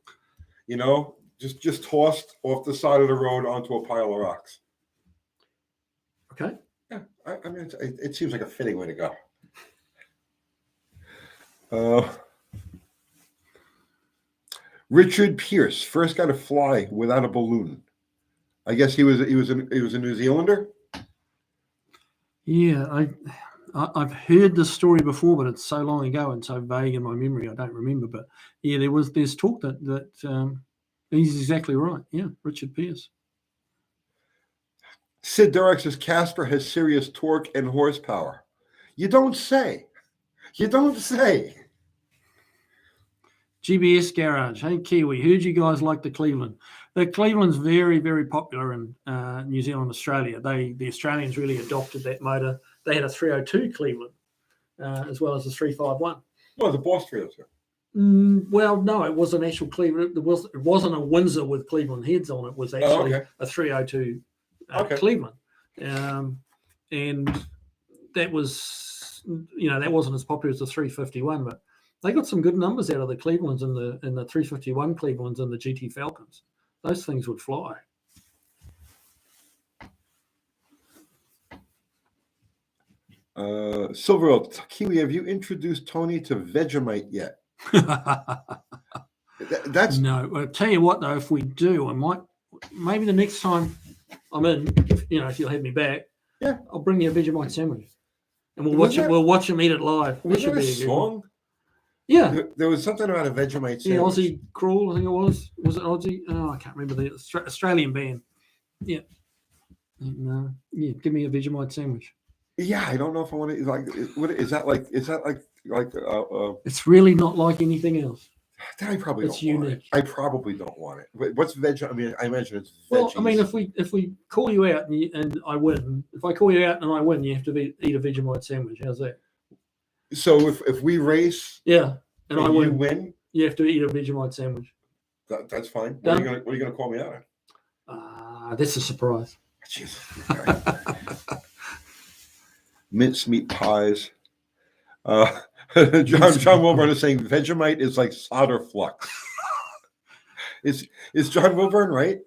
Just tossed off the side of the road onto a pile of rocks. Okay. Yeah, I mean, it seems like a fitting way to go. Richard Pierce, first guy to fly without a balloon. I guess he was a New Zealander. Yeah, I've heard this story before, but it's so long ago and so vague in my memory, I don't remember. But yeah, there's talk that he's exactly right. Yeah, Richard Pierce. Sid Durek says Casper has serious torque and horsepower. You don't say. You don't say. GBS Garage. Hey, Kiwi, heard you guys like the Cleveland. The Cleveland's very, very popular in New Zealand, Australia. The Australians really adopted that motor. They had a 302 Cleveland as well as a 351. Well, the Boss 302. Well, no, it was an actual Cleveland. It wasn't a Windsor with Cleveland heads on it. It was actually a 302 Cleveland. And that was, that wasn't as popular as the 351, but they got some good numbers out of the Clevelands and the 351 Clevelands and the GT Falcons. Those things would fly. Silver Kiwi, have you introduced Tony to Vegemite yet? That's no. I'll tell you what, though, if we do, I might maybe the next time I'm in, if you'll have me back, I'll bring you a Vegemite sandwich, and we'll watch it. We'll watch him eat it live. Was there a song? Yeah, there was something about a Vegemite sandwich. Yeah, Aussie Crawl, I think it was. Was it Aussie? Oh, I can't remember the Australian band. Yeah. And, give me a Vegemite sandwich. Yeah, I don't know if I want to. Like, what is that like? Is that like? It's really not like anything else. Then I probably It's don't want it. unique. I probably don't want it. What's veg? I mean, I imagine it's veggies. Well, I mean, if we call you out and I win, if I call you out and I win, you have to eat a Vegemite sandwich. How's that? So if we race, Yeah, and I you win, win, you have to eat a Vegemite sandwich. that's fine. Done. What are you gonna call me out on? That's a surprise. Jesus. Mincemeat pies. John Wilburn is saying Vegemite is like solder flux. Is John Wilburn right?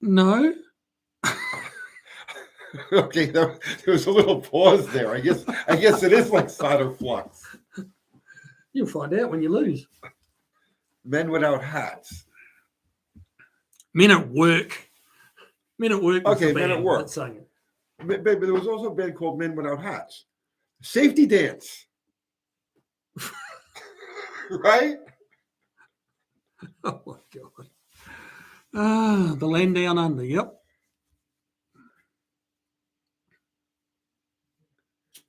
No. Okay, there was a little pause there. I guess it is like solder flux. You'll find out when you lose. Men without hats. Men at work. Men at work. Okay, Men at Work. That's saying it. But there was also a band called Men Without Hats. Safety Dance. Right? Oh my God. The Land Down Under. Yep.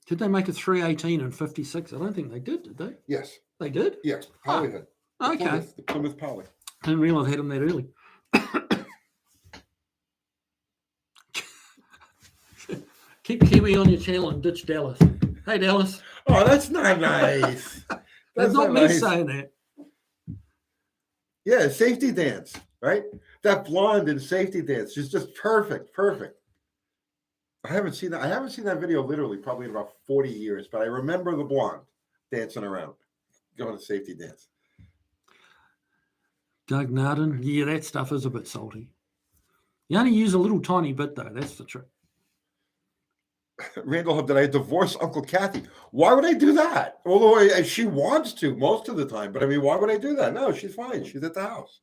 Did they make a 318 and 56? I don't think they did they? Yes. They did? Yes. Poly had. Okay. The Plymouth Poly. Didn't realize I had them that early. Keep Kiwi on your channel and ditch Dallas. Hey, Dallas. Oh, that's not nice. That's not me saying that. Yeah, Safety Dance, right? That blonde in Safety Dance. She's just perfect. I haven't seen that video literally probably in about 40 years, but I remember the blonde dancing around, going to Safety Dance. Doug Narden. Yeah, that stuff is a bit salty. You only use a little tiny bit, though. That's the trick. Randall Hub, did I divorce Uncle Kathy? Why would I do that? Although she wants to most of the time, but I mean, why would I do that? No, she's fine. She's at the house.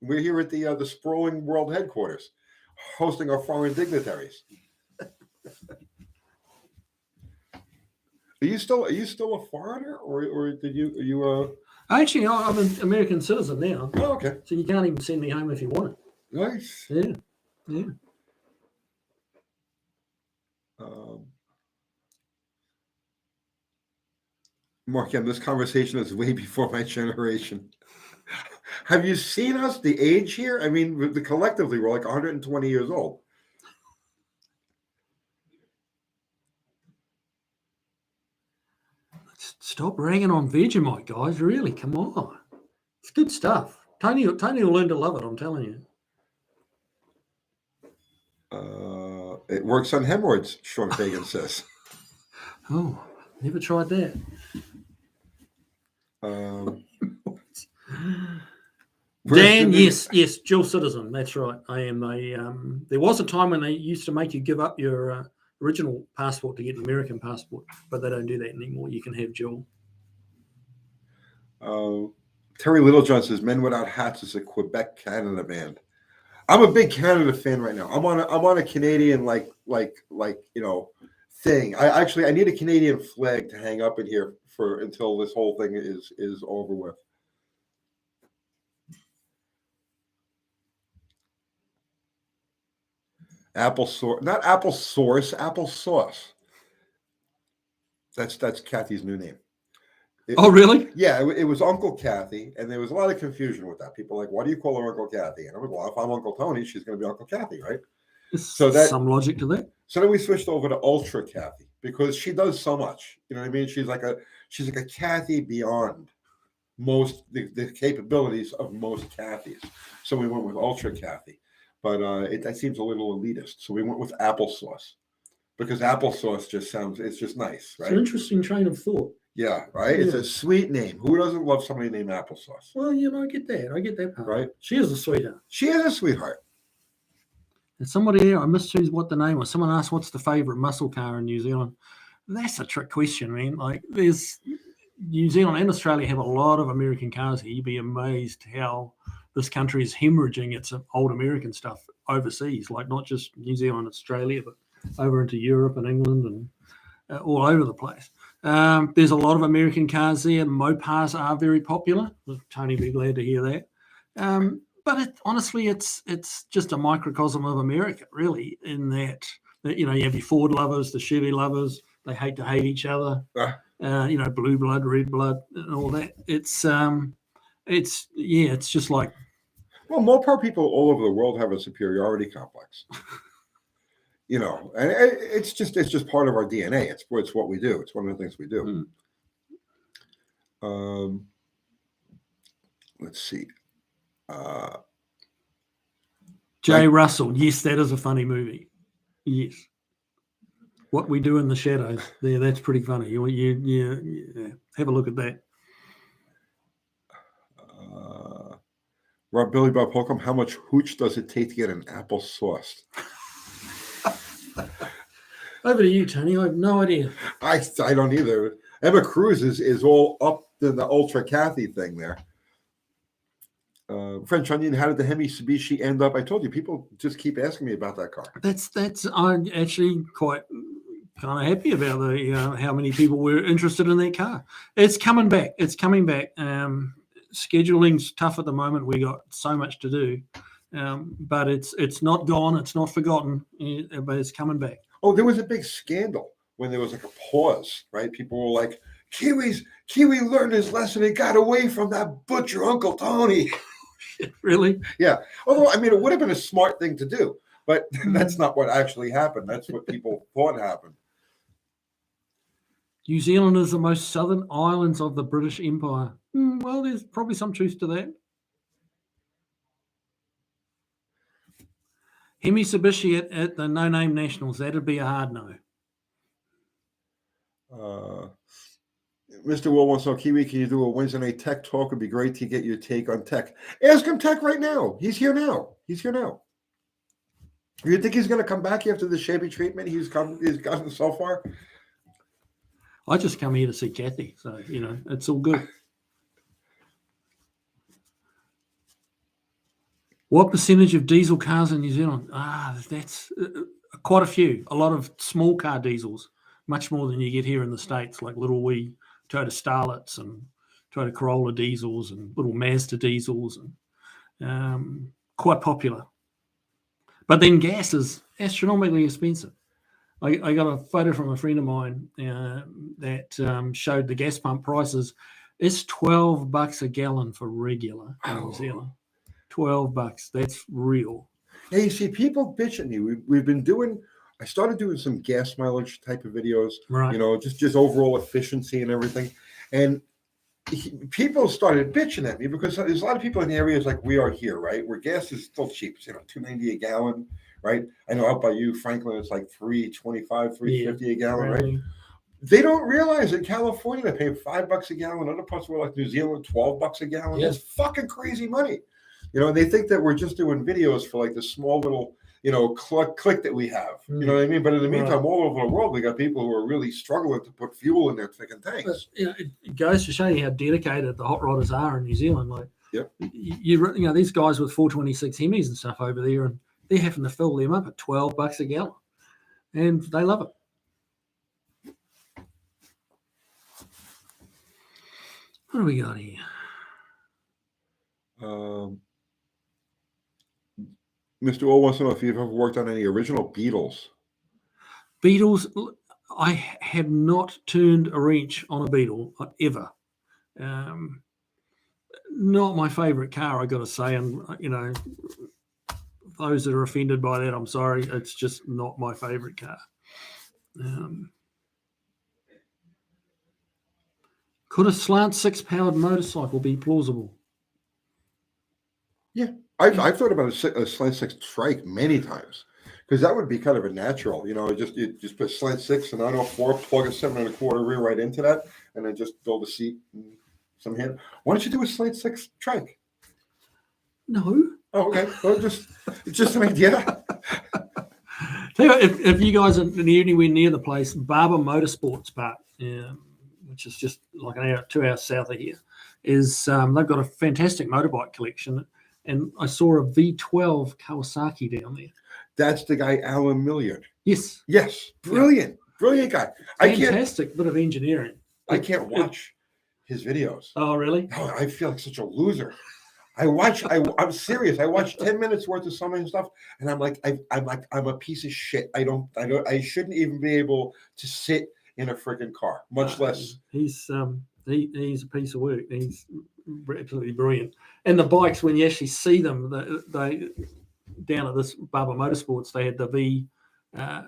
We're here at the sprawling world headquarters, hosting our foreign dignitaries. Are you still a foreigner, or did you? Actually, I'm an American citizen now. Oh, okay. So you can't even send me home if you want it. Nice. Yeah. Mark, this conversation is way before my generation. Have you seen us, the age here? I mean, collectively, we're like 120 years old. Stop ragging on Vegemite, guys. Really, come on. It's good stuff. Tony will learn to love it, I'm telling you. It works on hemorrhoids, Sean Fagan says. Oh, never tried that. Dan, yes, dual citizen. That's right. I am there was a time when they used to make you give up your original passport to get an American passport, but they don't do that anymore. You can have dual. Terry Littlejohn says Men Without Hats is a Quebec, Canada band. I'm a big Canada fan right now. I'm on a Canadian like thing. I need a Canadian flag to hang up in here until this whole thing is over with. Not applesauce. That's Kathy's new name. Oh, really? Yeah, it was Uncle Kathy, and there was a lot of confusion with that. People were like, why do you call her Uncle Kathy? And I'm like, well, if I'm Uncle Tony, she's going to be Uncle Kathy, right? So that's some logic to that. So then we switched over to Ultra Kathy because she does so much. You know what I mean? She's like a Kathy beyond most the capabilities of most Kathys. So we went with Ultra Kathy, but that seems a little elitist. So we went with applesauce because applesauce it's just nice, right? It's an interesting train of thought. Yeah, right. Yeah. It's a sweet name. Who doesn't love somebody named Applesauce? Well, I get that part. Right. She is a sweetheart. She is a sweetheart. And somebody there, I missed what the name was. Someone asked, "What's the favorite muscle car in New Zealand?" That's a trick question, man. Like, there's New Zealand and Australia have a lot of American cars here. You'd be amazed how this country is hemorrhaging its old American stuff overseas, like not just New Zealand, Australia, but over into Europe and England and all over the place. There's a lot of American cars there. Mopars are very popular. Tony will be glad to hear that. But honestly, it's just a microcosm of America, really, in that you have your Ford lovers, the Chevy lovers. They hate to hate each other. blue blood, red blood, and all that. It's just like, Well, Mopar people all over the world have a superiority complex. And it's just part of our DNA. It's what we do. It's one of the things we do. Let's see. Jay Russell. Yes, that is a funny movie. Yes. What We Do in the Shadows. Yeah, that's pretty funny. You have a look at that. Billy Bob Holcomb, how much hooch does it take to get an apple sauced? Over to you, Tony. I have no idea. I don't either. Emma Cruz is all up in the Ultra Cathy thing there. French Onion, how did the Hemi Mitsubishi end up? I told you, people just keep asking me about that car. I'm actually quite kind of happy about how many people were interested in that car. It's coming back. Scheduling's tough at the moment. We got so much to do, but it's not gone. It's not forgotten, but it's coming back. Oh, there was a big scandal when there was like a pause, right? People were like, Kiwi learned his lesson and got away from that butcher Uncle Tony. Really? Yeah. Although, I mean, it would have been a smart thing to do, but that's not what actually happened. That's what people thought happened. New Zealand is the most southern islands of the British Empire. Well, there's probably some truth to that. Hemi Mitsubishi at the No Name Nationals. That'd be a hard no. Mr. Will wants to know, Kiwi, can you do a Wednesday night tech talk? It'd be great to get your take on tech. Ask him tech right now. He's here now. You think he's going to come back after the shabby treatment he's gotten so far? I just come here to see Kathy, so it's all good. What percentage of diesel cars in New Zealand? That's quite a few. A lot of small car diesels, much more than you get here in the States, like little wee Toyota Starlets and Toyota Corolla diesels and little Mazda diesels, and quite popular. But then gas is astronomically expensive. I got a photo from a friend of mine that showed the gas pump prices. It's $12 a gallon for regular in New Zealand. $12. That's real. Yeah, you see, people bitch at me. We've been doing. I started doing some gas mileage type of videos. Right. Just overall efficiency and everything, and people started bitching at me because there's a lot of people in areas like we are here, right, where gas is still cheap. It's $2.90 a gallon. Right, I know out by you, Franklin, it's like $3.25, $3.50 a gallon, right? They don't realize in California they pay $5 a gallon. Other parts of the world, like New Zealand, $12 a gallon. Yeah. That's fucking crazy money. And they think that we're just doing videos for like the small little, click that we have. You know what I mean? But in the meantime, all over the world, we got people who are really struggling to put fuel in their freaking tanks. But, it goes to show you how dedicated the hot rodders are in New Zealand. Like, yep. These guys with 426 Hemis and stuff over there, and they're having to fill them up at $12 a gallon, and they love it. What do we got here? Mr. O wants to know if you've ever worked on any original Beetles. Beetles, I have not turned a wrench on a Beetle ever. Not my favorite car, I got to say, and those that are offended by that, I'm sorry. It's just not my favorite car. Could a slant 6 powered motorcycle be plausible? Yeah, I've thought about a slant 6 trike many times because that would be kind of a natural. You just put slant 6 and 904, plug a 7 1/4 rear right into that, and then just build a seat and some hand. Why don't you do a slant 6 trike? No. Oh, okay. Well, just an idea. Tell you what, if you guys are anywhere near the place, Barber Motorsports Park, which is just like 2 hours south of here, is they've got a fantastic motorbike collection, and I saw a V12 Kawasaki down there. That's the guy, Alan Milliard. Yes. Brilliant guy. Fantastic bit of engineering. I can't watch his videos. Oh, really? Oh, I feel like such a loser. I'm serious. I watched 10 minutes worth of some of his stuff, and I'm like, I'm a piece of shit. I shouldn't even be able to sit in a freaking car, much less. He's he's a piece of work. He's absolutely brilliant. And the bikes, when you actually see them, they down at this Barber Motorsports, they had the V12,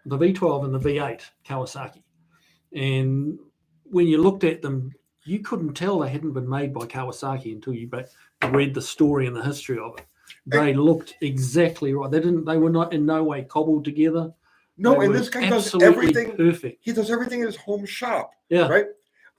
the V12 and the V8 Kawasaki. And when you looked at them, you couldn't tell they hadn't been made by Kawasaki until you read the story and the history of it. They looked exactly right. They were not in no way cobbled together. No, and this guy does absolutely everything perfect. He does everything in his home shop. Yeah. Right?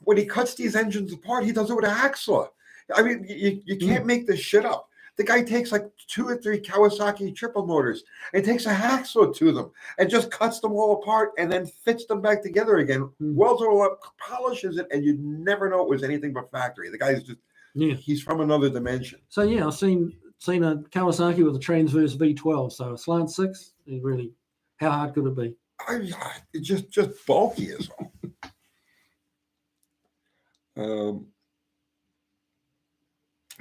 When he cuts these engines apart, he does it with a hacksaw. I mean, you can't make this shit up. The guy takes like 2 or 3 Kawasaki triple motors and takes a hacksaw to them and just cuts them all apart and then fits them back together again, welds it all up, polishes it, and you never know it was anything but factory. The guy's just, he's from another dimension. So yeah, I've seen a Kawasaki with a transverse V12. So a slant 6 is really, how hard could it be? It's just bulky as well.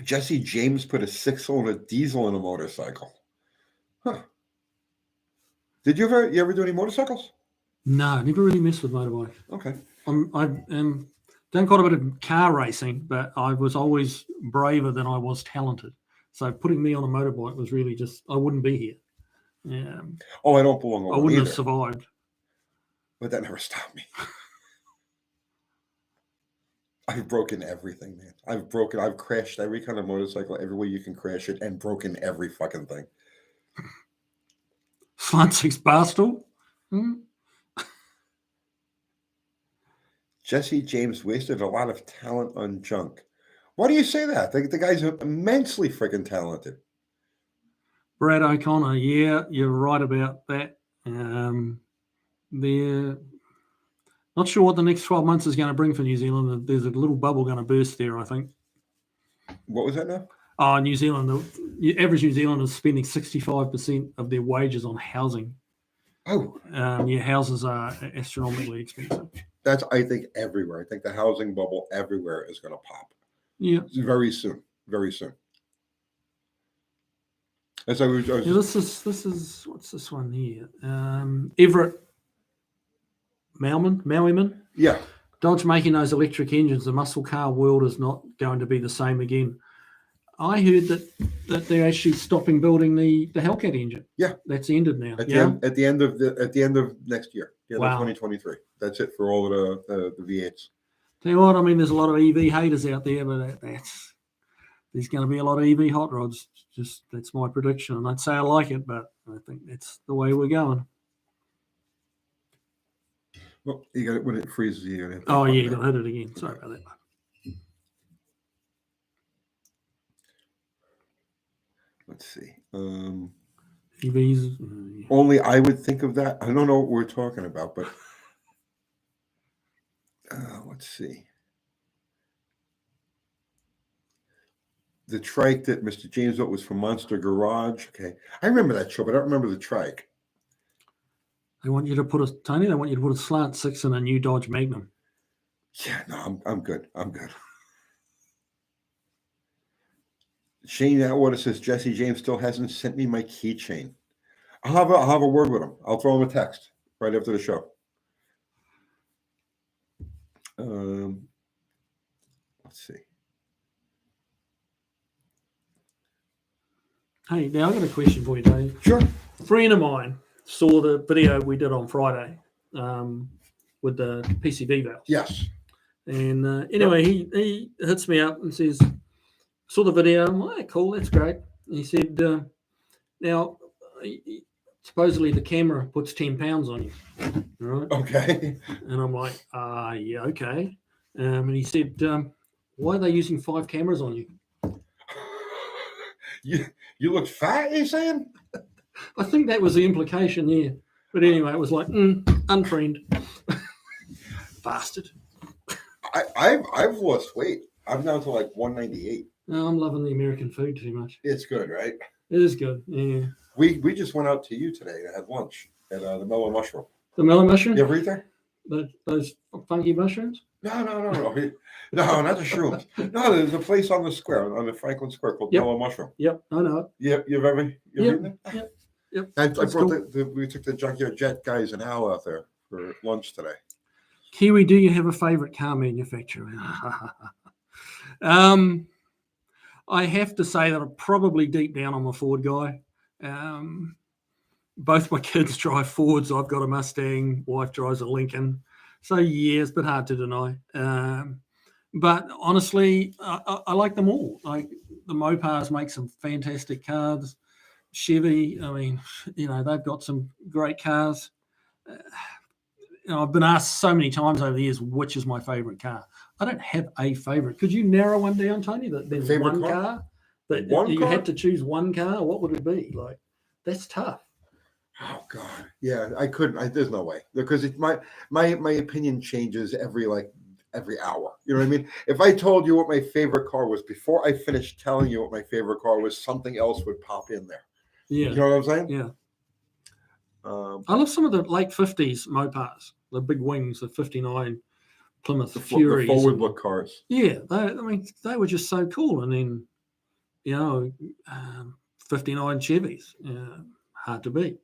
Jesse James put a 6-cylinder diesel in a motorcycle. Huh. Did you ever do any motorcycles? No, never really messed with motorbike. Okay. I've done quite a bit of car racing, but I was always braver than I was talented. So putting me on a motorbike was really just, I wouldn't be here. I don't belong. I wouldn't have survived. But that never stopped me. I've broken everything, man. I've crashed every kind of motorcycle, every way you can crash it, and broken every fucking thing. Slant 6 Barstool? Jesse James wasted a lot of talent on junk. Why do you say that? The guy's immensely freaking talented. Brad O'Connor, yeah, you're right about that. They're not sure what the next 12 months is going to bring for New Zealand. There's a little bubble going to burst there, I think. What was that now? New Zealand, the average New Zealander is spending 65% of their wages on housing. Oh. Houses are astronomically expensive. That's, I think, everywhere. I think the housing bubble everywhere is going to pop. Yeah. Very soon. Very soon. As this is what's this one here? Everett Mauiman. Yeah. Dodge making those electric engines. The muscle car world is not going to be the same again. I heard that they're actually stopping building the Hellcat engine. Yeah, that's ended now. At the end of next year, wow. 2023. That's it for all of the V8s. Tell you what, I mean, there's a lot of EV haters out there, but there's going to be a lot of EV hot rods. Just that's my prediction, and I'd say I like it, but I think that's the way we're going. Well, you got it when it freezes. You got to you got to hit it again. Sorry about that. Let's see. EVs. Only I would think of that. I don't know what we're talking about, but let's see. The trike that Mr. James built was from Monster Garage. Okay, I remember that show, but I don't remember the trike. They want you to put a slant 6 in a new Dodge Magnum. Yeah, no, I'm good. I'm good. Shane Atwater says Jesse James still hasn't sent me my keychain. I'll have a word with him. I'll throw him a text right after the show. Let's see. Hey, now I've got a question for you, Dave. Sure. A friend of mine saw the video we did on Friday with the PCV valves. Yes. And anyway, he hits me up and says, saw the video. I'm like, cool, that's great. And he said, now, supposedly the camera puts 10 pounds on you. Right? Okay. And I'm like, yeah, okay. And he said, why are they using 5 cameras on you? You look fat, you saying? I think that was the implication, yeah. But anyway, it was like, unfriend. Bastard. I've lost weight. I'm down to like 198. No, I'm loving the American food too much. It's good, right? It is good, yeah. We just went out to you today and had lunch at the Mellow Mushroom. The Mellow Mushroom? You ever eat there? Those funky mushrooms? No. No, not the shrooms. No, there's a place on the square, on the Franklin Square called Mellow Mushroom. Yep, I know it. Yep, you've eaten there? Yep. I brought we took the Junkyard Jet guys and Al out there for lunch today? Kiwi, do you have a favorite car manufacturer? I have to say that I'm probably deep down I'm a Ford guy. Both my kids drive Fords. I've got a Mustang. Wife drives a Lincoln. So yeah, it's a bit hard to deny. But honestly, I like them all. Like the Mopars make some fantastic cars. Chevy, I mean, they've got some great cars. I've been asked so many times over the years, which is my favorite car. I don't have a favorite. Could you narrow one down, Tony? That there's Favorite one car? car that One you car? had to choose one car. What would it be? Like, that's tough. Oh God, yeah, I couldn't. There's no way because my opinion changes every hour. You know what I mean? If I told you what my favorite car was before I finished telling you what my favorite car was, something else would pop in there. Yeah, You know what I'm saying? yeah. I love some of the late 50s Mopars, the big wings, the 59 Plymouth The Furies. forward look cars. Yeah, they were just so cool. And then, 59 Chevys, hard to beat.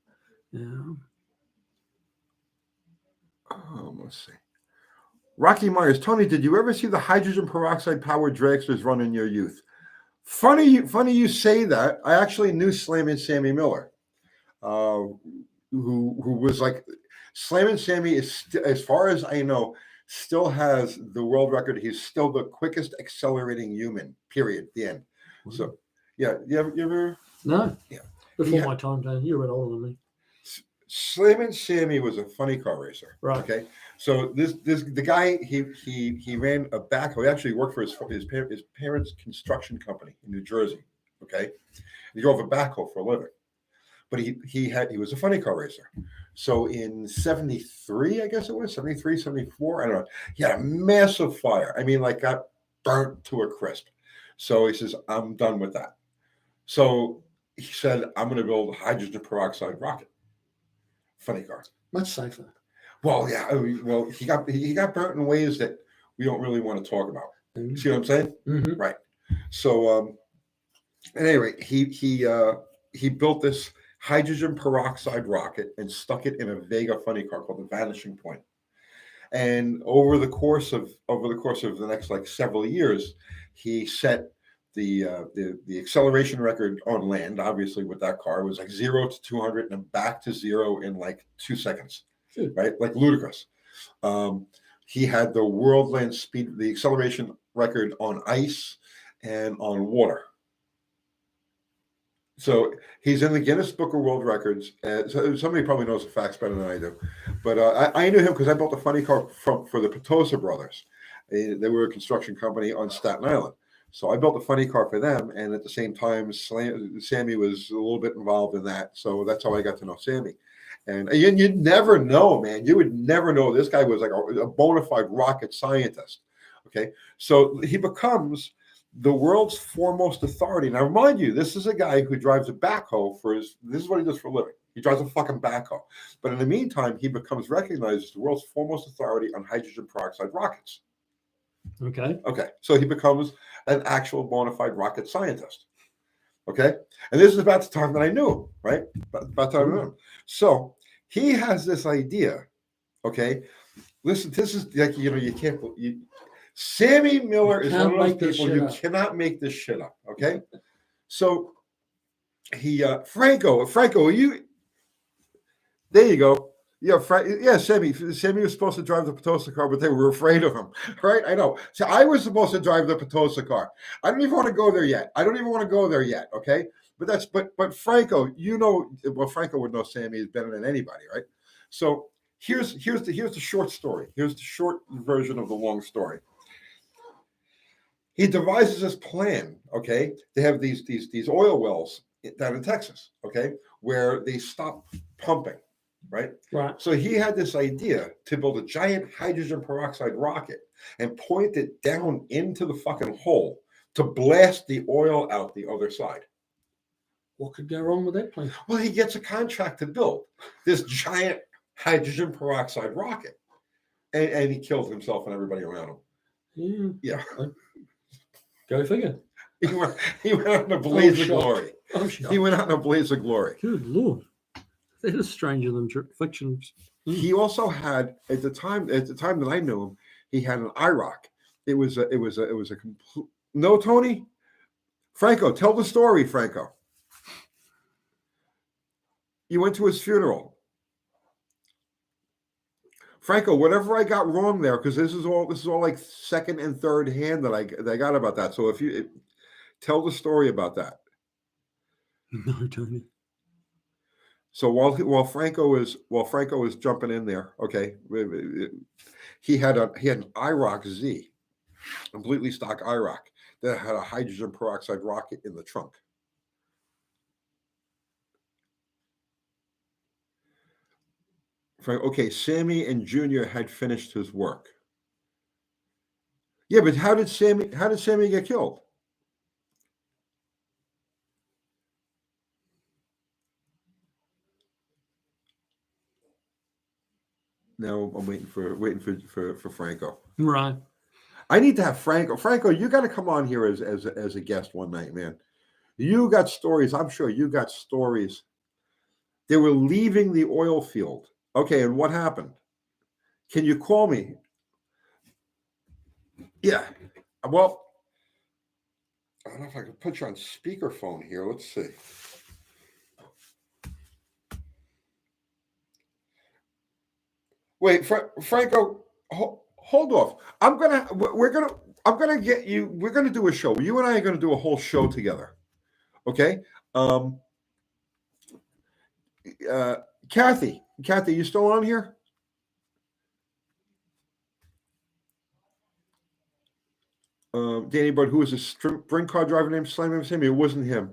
Let's see. Rocky Myers, Tony, did you ever see the hydrogen peroxide powered dragsters run in your youth? Funny you say that. I actually knew Slammin' Sammy Miller, who was like Slammin' Sammy is as far as I know still has the world record. He's still the quickest accelerating human. Period. The end. So yeah, you ever? No. Yeah. Before my time, Tony. You're a bit older than me. Slammin' Sammy was a funny car racer. Right. Okay. So the guy he ran a backhoe. He actually worked for his parents' construction company in New Jersey. Okay. He drove a backhoe for a living, but he was a funny car racer. So in 73, I guess it was 73, 74. I don't know. He had a massive fire. I mean, like got burnt to a crisp. So he says, I'm done with that. So he said, I'm going to build a hydrogen peroxide rocket. Funny car. Much safer. Well, yeah. Well, he got burnt in ways that we don't really want to talk about. Mm-hmm. See what I'm saying? Mm-hmm. Right. So, at any rate, he built this hydrogen peroxide rocket and stuck it in a Vega funny car called the Vanishing Point. And over the course of the next like several years, he set the acceleration record on land. Obviously, with that car, it was like 0 to 200 and back to 0 in like 2 seconds. Right, like ludicrous. He had the world land speed, the acceleration record on ice and on water. So he's in the Guinness Book of World Records. So somebody probably knows the facts better than I do, but I knew him because I built a funny car for the Petosa brothers. They were a construction company on Staten Island. So I built a funny car for them, and at the same time, Sammy was a little bit involved in that. So that's how I got to know Sammy. And you'd never know, man. You would never know. This guy was like a bona fide rocket scientist. Okay, so he becomes the world's foremost authority. Now, mind you, this is a guy who drives a backhoe this is what he does for a living. He drives a fucking backhoe. But in the meantime, he becomes recognized as the world's foremost authority on hydrogen peroxide rockets. Okay. So he becomes an actual bona fide rocket scientist. Okay. And this is about the time that I knew him, right? About the time I knew him. So he has this idea. Okay. Listen, this is like, you can't, Sammy Miller is one of those people you cannot make this shit up. Okay. So Franco, there you go. Yeah, Sammy was supposed to drive the Petosa car, but they were afraid of him, right? I know. So I was supposed to drive the Petosa car. I don't even want to go there yet. Okay, but Franco, Franco would know Sammy is better than anybody, right? So here's the short story. Here's the short version of the long story. He devises this plan. Okay, they have these oil wells down in Texas. Okay, where they stop pumping. Right. So he had this idea to build a giant hydrogen peroxide rocket and point it down into the fucking hole to blast the oil out the other side. What could go wrong with that plan? Well, he gets a contract to build this giant hydrogen peroxide rocket, and he kills himself and everybody around him. Yeah. Go figure. He went out in a blaze of glory. He went out in a blaze of glory. Good Lord. That is stranger than fiction. He also had at the time that I knew him, he had an IROC. It was a complete. No, Tony, Franco, tell the story, Franco. You went to his funeral. Franco, whatever I got wrong there, because this is all like second and third hand that I got about that. So if you tell the story about that. No, Tony. So while Franco is jumping in there, okay, he had an IROC Z, completely stock IROC that had a hydrogen peroxide rocket in the trunk. Okay, Sammy and Junior had finished his work. Yeah, but how did Sammy get killed? Now I'm waiting for Franco. Right. I need to have Franco. Franco, you got to come on here as a guest one night, man. You got stories. I'm sure you got stories. They were leaving the oil field. Okay, and what happened? Can you call me? Yeah. Well, I don't know if I can put you on speakerphone here. Let's see. Wait, Franco, hold off. I'm gonna get you. We're gonna do a show. You and I are gonna do a whole show together. Okay. Kathy, you still on here? Danny Bud, who is a sprint car driver named Sammy? It wasn't him.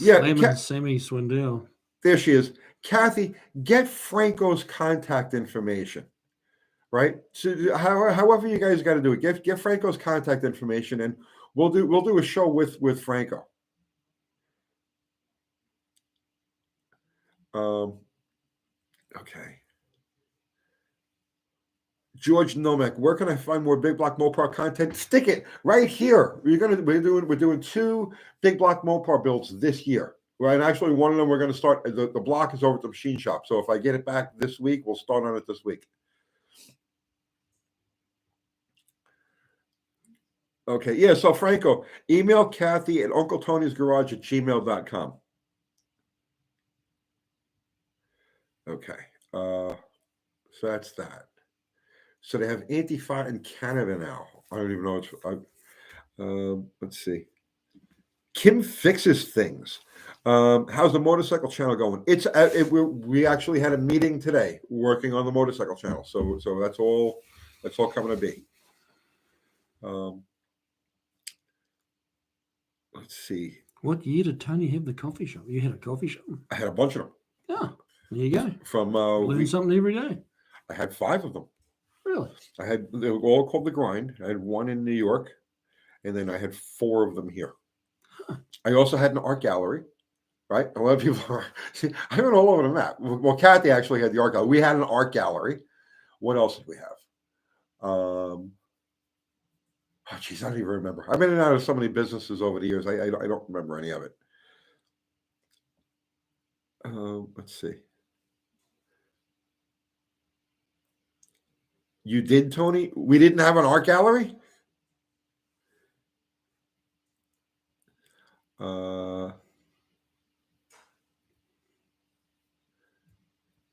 Yeah, Sammy Swindell. There she is. Kathy, get Franco's contact information. Right? So however you guys got to do it, get Franco's contact information, and we'll do a show with Franco. Okay. George Nomek, where can I find more Big Block Mopar content? Stick it right here. We're doing 2 Big Block Mopar builds this year. Right, and actually one of them we're going to start. The block is over at the machine shop. So if I get it back this week, we'll start on it this week. Okay, yeah. So Franco, email Kathy at UncleTony'sGarage@gmail.com. Okay, so that's that. So they have Antifa in Canada now. I don't even know. Let's see. Kim fixes things. How's the motorcycle channel going? We actually had a meeting today working on the motorcycle channel. So that's all coming to be. Let's see. What year did Tony have the coffee shop? You had a coffee shop? I had a bunch of them. Oh, there you go. From learn something every day. I had 5 of them. Really? They were all called The Grind. I had 1 in New York, and then I had 4 of them here. Huh. I also had an art gallery, right? A lot of people are. I've been all over the map. Well, Kathy actually had the art gallery. We had an art gallery. What else did we have? Oh, geez, I don't even remember. I've been in and out of so many businesses over the years. I don't remember any of it. Let's see. You did, Tony? We didn't have an art gallery?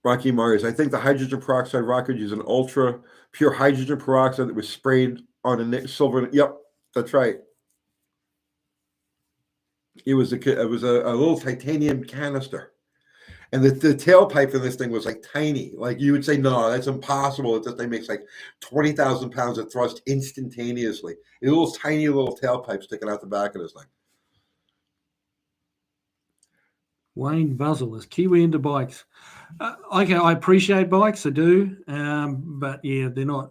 Rocky Myers, I think the hydrogen peroxide rocket used an ultra pure hydrogen peroxide that was sprayed on a silver. Yep, that's right. It was a little titanium canister. And the tailpipe in this thing was like tiny. Like you would say, no, that's impossible. This thing makes like 20,000 pounds of thrust instantaneously. A little tiny little tailpipe sticking out the back of this thing. Wayne Buzzell is Kiwi into bikes. I appreciate bikes, I do, but yeah, they're not.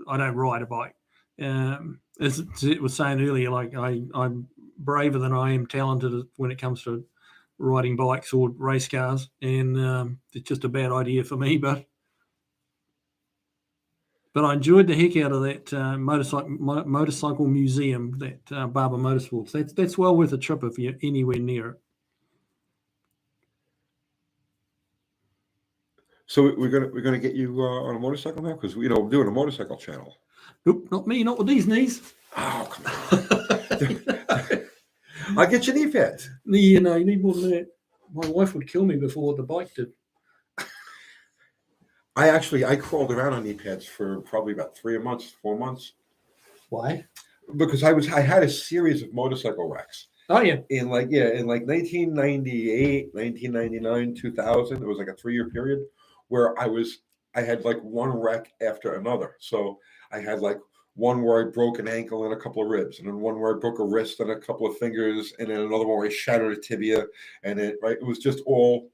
I don't ride a bike. As it was saying earlier, like I'm braver than I am talented when it comes to riding bikes or race cars, and it's just a bad idea for me. But But I enjoyed the heck out of that motorcycle museum, that Barber Motorsports. That's well worth a trip if you're anywhere near it. So we're gonna get you on a motorcycle now, because we're doing a motorcycle channel. Nope, not me, not with these knees. Oh, come on! I'll get you knee pads. You need more than that. My wife would kill me before the bike did. I crawled around on knee pads for probably about 4 months. Why? Because I had a series of motorcycle wrecks. Oh yeah. In 1998, 1999, 2000, it was like a 3-year period where I had like one wreck after another. So I had like one where I broke an ankle and a couple of ribs, and then one where I broke a wrist and a couple of fingers, and then another one where I shattered a tibia, and it was just all.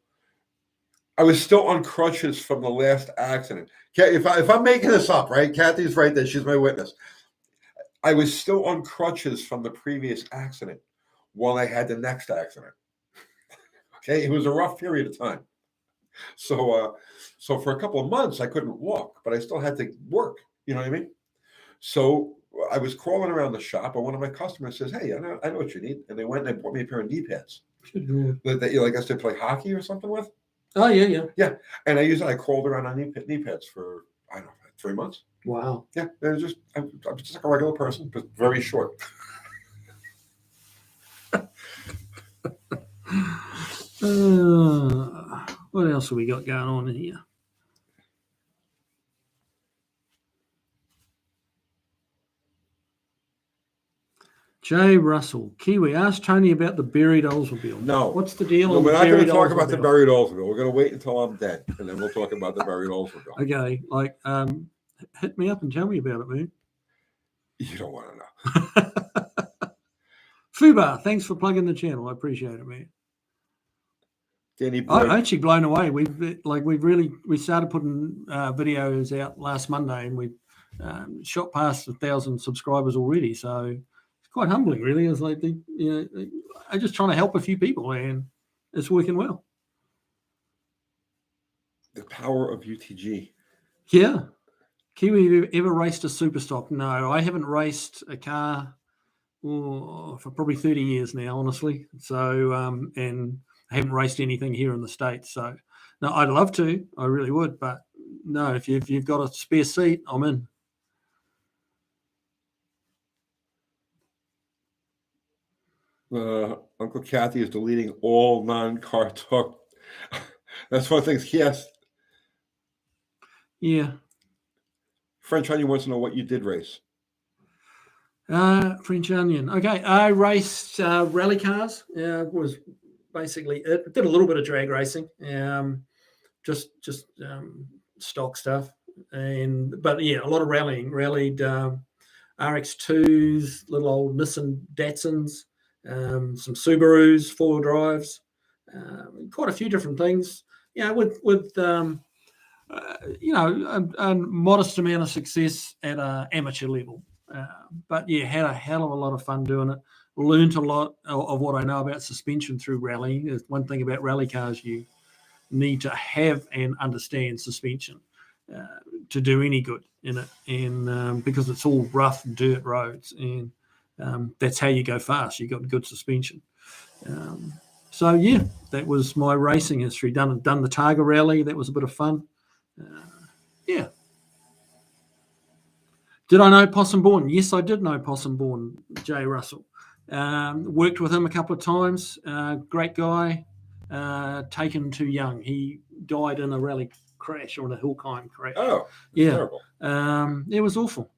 I was still on crutches from the last accident. If I'm making this up, right? Kathy's right there. She's my witness. I was still on crutches from the previous accident while I had the next accident. Okay, it was a rough period of time. So for a couple of months I couldn't walk, but I still had to work. You know what I mean? So I was crawling around the shop, and one of my customers says, "Hey, I know what you need," and they went and they bought me a pair of knee pads that I guess they play hockey or something with. Oh yeah. And I crawled around on knee pads for, I don't know, 3 months. Wow. Yeah, I'm just like a regular person, but very short. What else have we got going on in here? Jay Russell, Kiwi, ask Tony about the buried Oldsmobile. No. What's the deal? No, on we're the not going to buried talk about the Oldsmobile? buried Oldsmobile. We're going to wait until I'm dead, and then we'll talk about the buried Oldsmobile. Okay, hit me up and tell me about it, man. You don't want to know. Fubar, thanks for plugging the channel. I appreciate it, man. Danny I'm Boy. actually blown away. We started putting videos out last Monday, and we shot past 1,000 subscribers already. So it's quite humbling, really. It's like I'm just trying to help a few people, and it's working well. The power of UTG. Yeah. Kiwi, ever raced a super stock? No, I haven't raced a car for probably 30 years now, honestly. So, and I haven't raced anything here in the States. So, no, I'd love to. I really would. But no, if you've got a spare seat, I'm in. Uncle Kathy is deleting all non-car talk. That's one of the things. Yes. Yeah. French Onion wants to know what you did race. French Onion. Okay, I raced rally cars. Was basically it. Did a little bit of drag racing. Just stock stuff. But yeah, a lot of rallying. Rallied RX2s, little old Nissan Datsuns, some Subarus, 4-wheel drives, quite a few different things. With a modest amount of success at an amateur level. But yeah, had a hell of a lot of fun doing it. Learned a lot of what I know about suspension through rallying. There's one thing about rally cars, you need to have and understand suspension to do any good in it, and because it's all rough dirt roads, and that's how you go fast. You got good suspension. So yeah, that was my racing history. Done the Targa Rally. That was a bit of fun. Yeah. Did I know Possum Bourne? Yes, I did know Possum Bourne, Jay Russell. Worked with him a couple of times. Great guy. Taken too young. He died in a rally crash, or in a hill climb crash. Oh, yeah. Terrible. It was awful.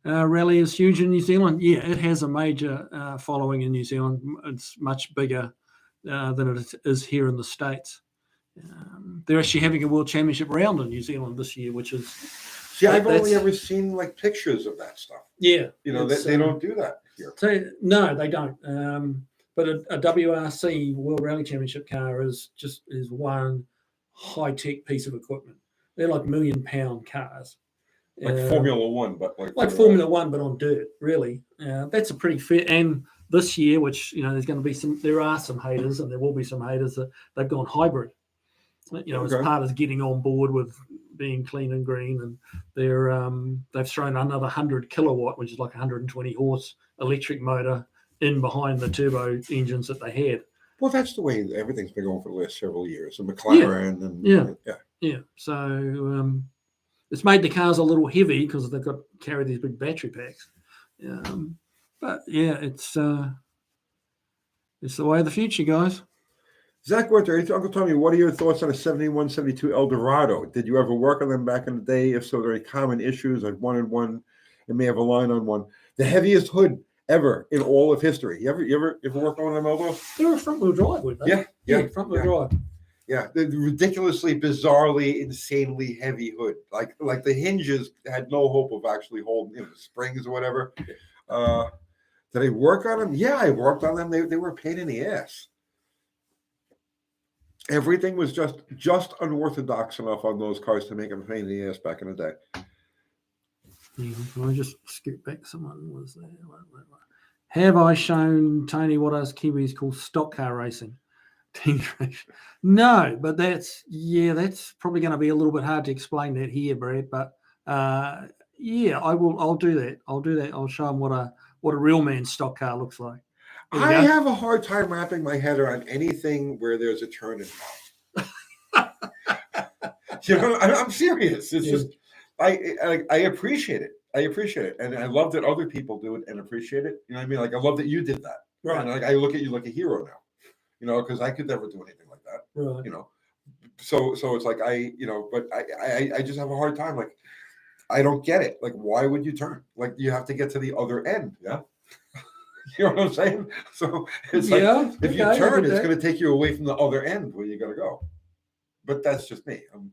Rally is huge in New Zealand. Yeah, it has a major following in New Zealand. It's much bigger than it is here in the States. They're actually having a World Championship round in New Zealand this year, which is... See, I've only ever seen like pictures of that stuff. Yeah. They don't do that here. So, no, they don't. But a WRC World Rally Championship car is one high-tech piece of equipment. They're like £1 million cars. Like Formula One, but like Formula One, but on dirt, really. That's a pretty fair. And this year, which, there are some haters, and there will be some haters, that they've gone hybrid. as Okay. part of getting on board with being clean and green, and they've thrown another 100 kilowatt, which is like 120 horse electric motor in behind the turbo engines that they had. Well, that's the way everything's been going for the last several years. And McLaren and Yeah. So it's made the cars a little heavy because they've got to carry these big battery packs. But yeah, it's the way of the future, guys. Zach Winter, Uncle Tommy, what are your thoughts on a 71, 72 Eldorado? Did you ever work on them back in the day? If so, are there any common issues? I've wanted one and may have a line on one. The heaviest hood ever in all of history. You ever worked on one of them Eldos? They were front wheel drive, weren't they? Yeah, front wheel drive. Yeah, the ridiculously, bizarrely, insanely heavy hood. Like the hinges had no hope of actually holding the springs or whatever. Did I work on them? Yeah, I worked on them. They were a pain in the ass. Everything was just unorthodox enough on those cars to make them a pain in the ass back in the day. Can I just skip back? Someone was there. Have I shown Tony what us Kiwis call stock car racing? No, but that's probably going to be a little bit hard to explain that here, Brad. But yeah, I will. I'll do that. I'll show them what a real man's stock car looks like. I have a hard time wrapping my head around anything where there's a turn involved. I'm serious. It's just I appreciate it. And I love that other people do it and appreciate it. You know what I mean? Like I love that you did that. Right. And I look at you like a hero now. Because I could never do anything like that. Right. So it's like but I just have a hard time. Like I don't get it. Like why would you turn? Like you have to get to the other end. Yeah. You know what I'm saying? So it's like if you turn, it's going to take you away from the other end where you got to go. But that's just me. I'm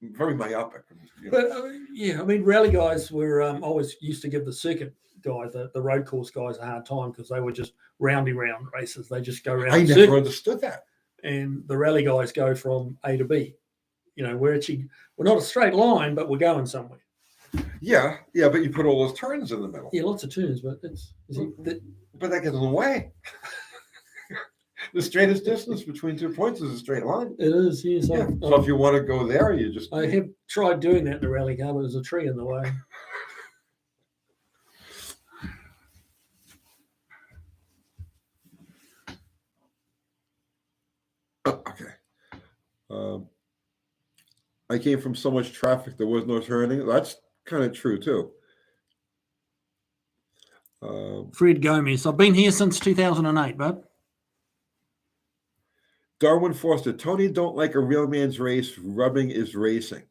very myopic. But I mean, rally guys were always used to give the circuit guys, the road course guys, a hard time because they were just round races. They just go around. I never understood that. And the rally guys go from A to B. We're not a straight line, but we're going somewhere. Yeah, but you put all those turns in the middle. Yeah, lots of turns, but but that gets in the way. The straightest distance between 2 points is a straight line. It is, yes. Yeah. So if you want to go there, you just... I have tried doing that in the rally car, but there's a tree in the way. Okay. I came from so much traffic, there was no turning. That's kind of true, too. Fred Gomez. I've been here since 2008, bud. Darwin Foster. Tony don't like a real man's race. Rubbing is racing.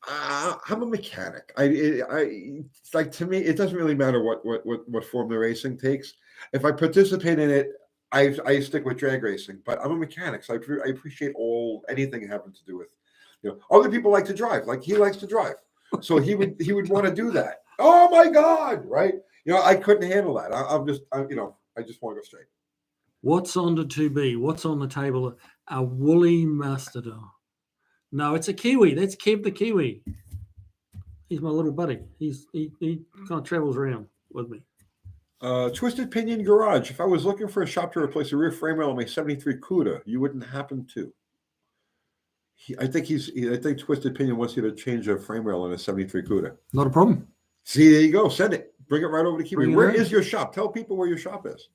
I'm a mechanic. It's like, to me, it doesn't really matter what form the racing takes. If I participate in it, I stick with drag racing. But I'm a mechanic, so I appreciate anything having to do with, other people like to drive. Like he likes to drive, so he would want to do that. Oh my God, right? I couldn't handle that. I just want to go straight. What's on the 2B? What's on the table? A woolly mastodon. No, it's a Kiwi. That's Kev the Kiwi. He's my little buddy. He kind of travels around with me. Twisted Pinion Garage. If I was looking for a shop to replace a rear frame rail on my 73 CUDA, you wouldn't happen to. I think Twisted Pinion wants you to change a frame rail on a 73 CUDA. Not a problem. See, there you go. Send it. Bring it right over to Kiwi. Where is your shop? Tell people where your shop is.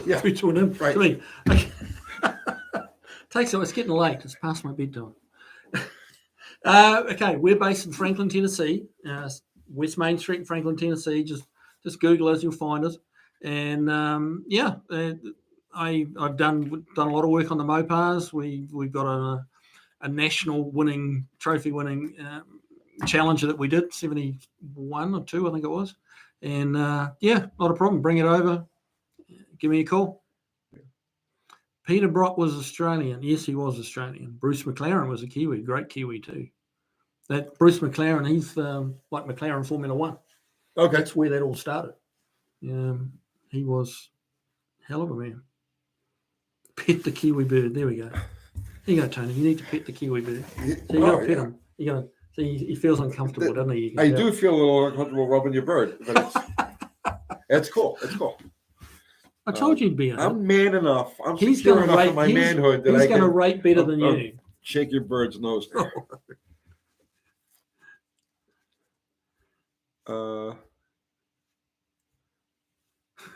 Yeah. To him. Right. I mean, it's getting late. It's past my bedtime. Okay, we're based in Franklin, Tennessee. West Main Street, Franklin, Tennessee. Just Google us, you'll find us. And I've done a lot of work on the Mopars. We've got a national trophy winning challenger that we did, 71 or 2, I think it was. And not a problem. Bring it over. Give me a call. Peter Brock was Australian. Yes, he was Australian. Bruce McLaren was a Kiwi, great Kiwi too. That Bruce McLaren, he's like McLaren Formula One. Okay. That's where that all started. He was hell of a man. Pet the Kiwi bird. There we go. Here you go, Tony. You need to pet the Kiwi bird. So you got to pet him. You got to. See, he feels uncomfortable, doesn't he? I do feel a little uncomfortable rubbing your bird, but it's cool. It's cool. I told you he'd be a hit. I'm man enough. I'm He's secure gonna enough rate. in my manhood that He's I going to can rate better than you. shake your bird's nose there. Uh,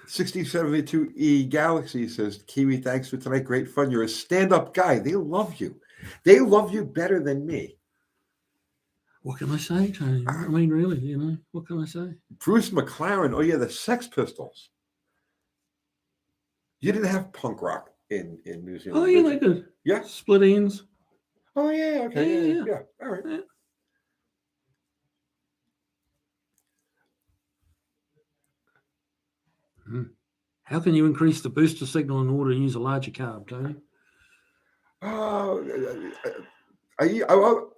6072E Galaxy says, Kiwi, thanks for tonight. Great fun. You're a stand-up guy. They love you. They love you better than me. What can I say, Tony? I mean, really, what can I say? Bruce McLaren. Oh, yeah, the Sex Pistols. You didn't have punk rock in New Zealand. Oh, yeah, did they you? did. Yeah. Split ends. Oh, yeah. Okay. Yeah. Yeah. All right. Yeah. How can you increase the booster signal in order to use a larger carb, Tony? I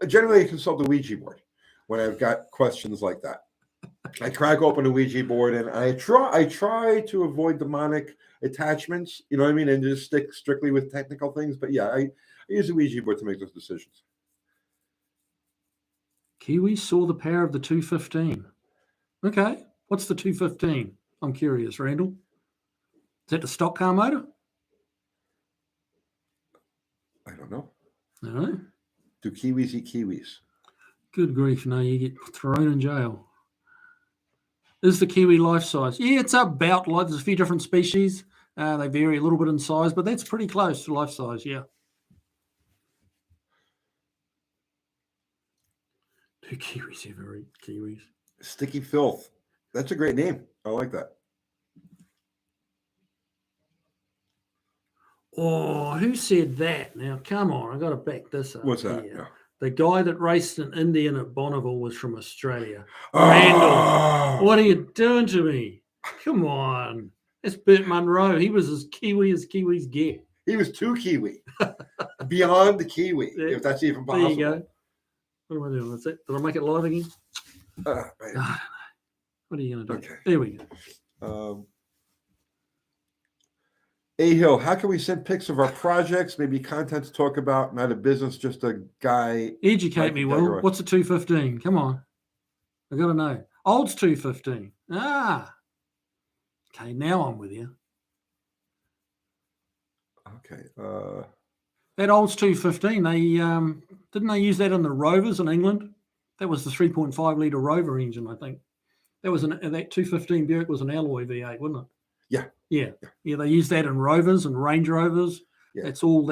generally consult the Ouija board when I've got questions like that. I crack open a Ouija board and I try to avoid demonic attachments, you know what I mean, and just stick strictly with technical things. But yeah, I use the Ouija board to make those decisions. Kiwi saw the power of the 215. Okay, what's the 215? I'm curious, Randall. Is that the stock car motor? I don't know. No. Do Kiwis eat kiwis? Good grief, no, you get thrown in jail. Is the kiwi life size? Yeah, it's about like there's a few different species. They vary a little bit in size, but that's pretty close to life size, yeah. Do kiwis ever eat kiwis? Sticky Filth. That's a great name. I like that. Oh, who said that? Now, come on, I got to back this up. What's that? Here. Yeah. The guy that raced in Indian at Bonneville was from Australia. Oh! Randall, what are you doing to me? Come on. That's Bert Munro. He was as Kiwi as Kiwis get. He was too Kiwi. Beyond the Kiwi, Yeah. if that's even possible. There you go. What am I doing? That's it. Did I make it live again? Right. What are you going to do? Okay. There we go. A Hill, how can we send pics of our projects? Maybe content to talk about, not a business, just a guy. Educate me, Will. What's a 215? Come on. I got to know. Old's 215. Okay, now I'm with you. Okay. That Old's 215, they didn't they use that in the Rovers in England? That was the 3.5 litre Rover engine, I think. That was that 215 Buick was an alloy V8, wasn't it? Yeah. They used that in Rovers and Range Rovers. Yeah. That's all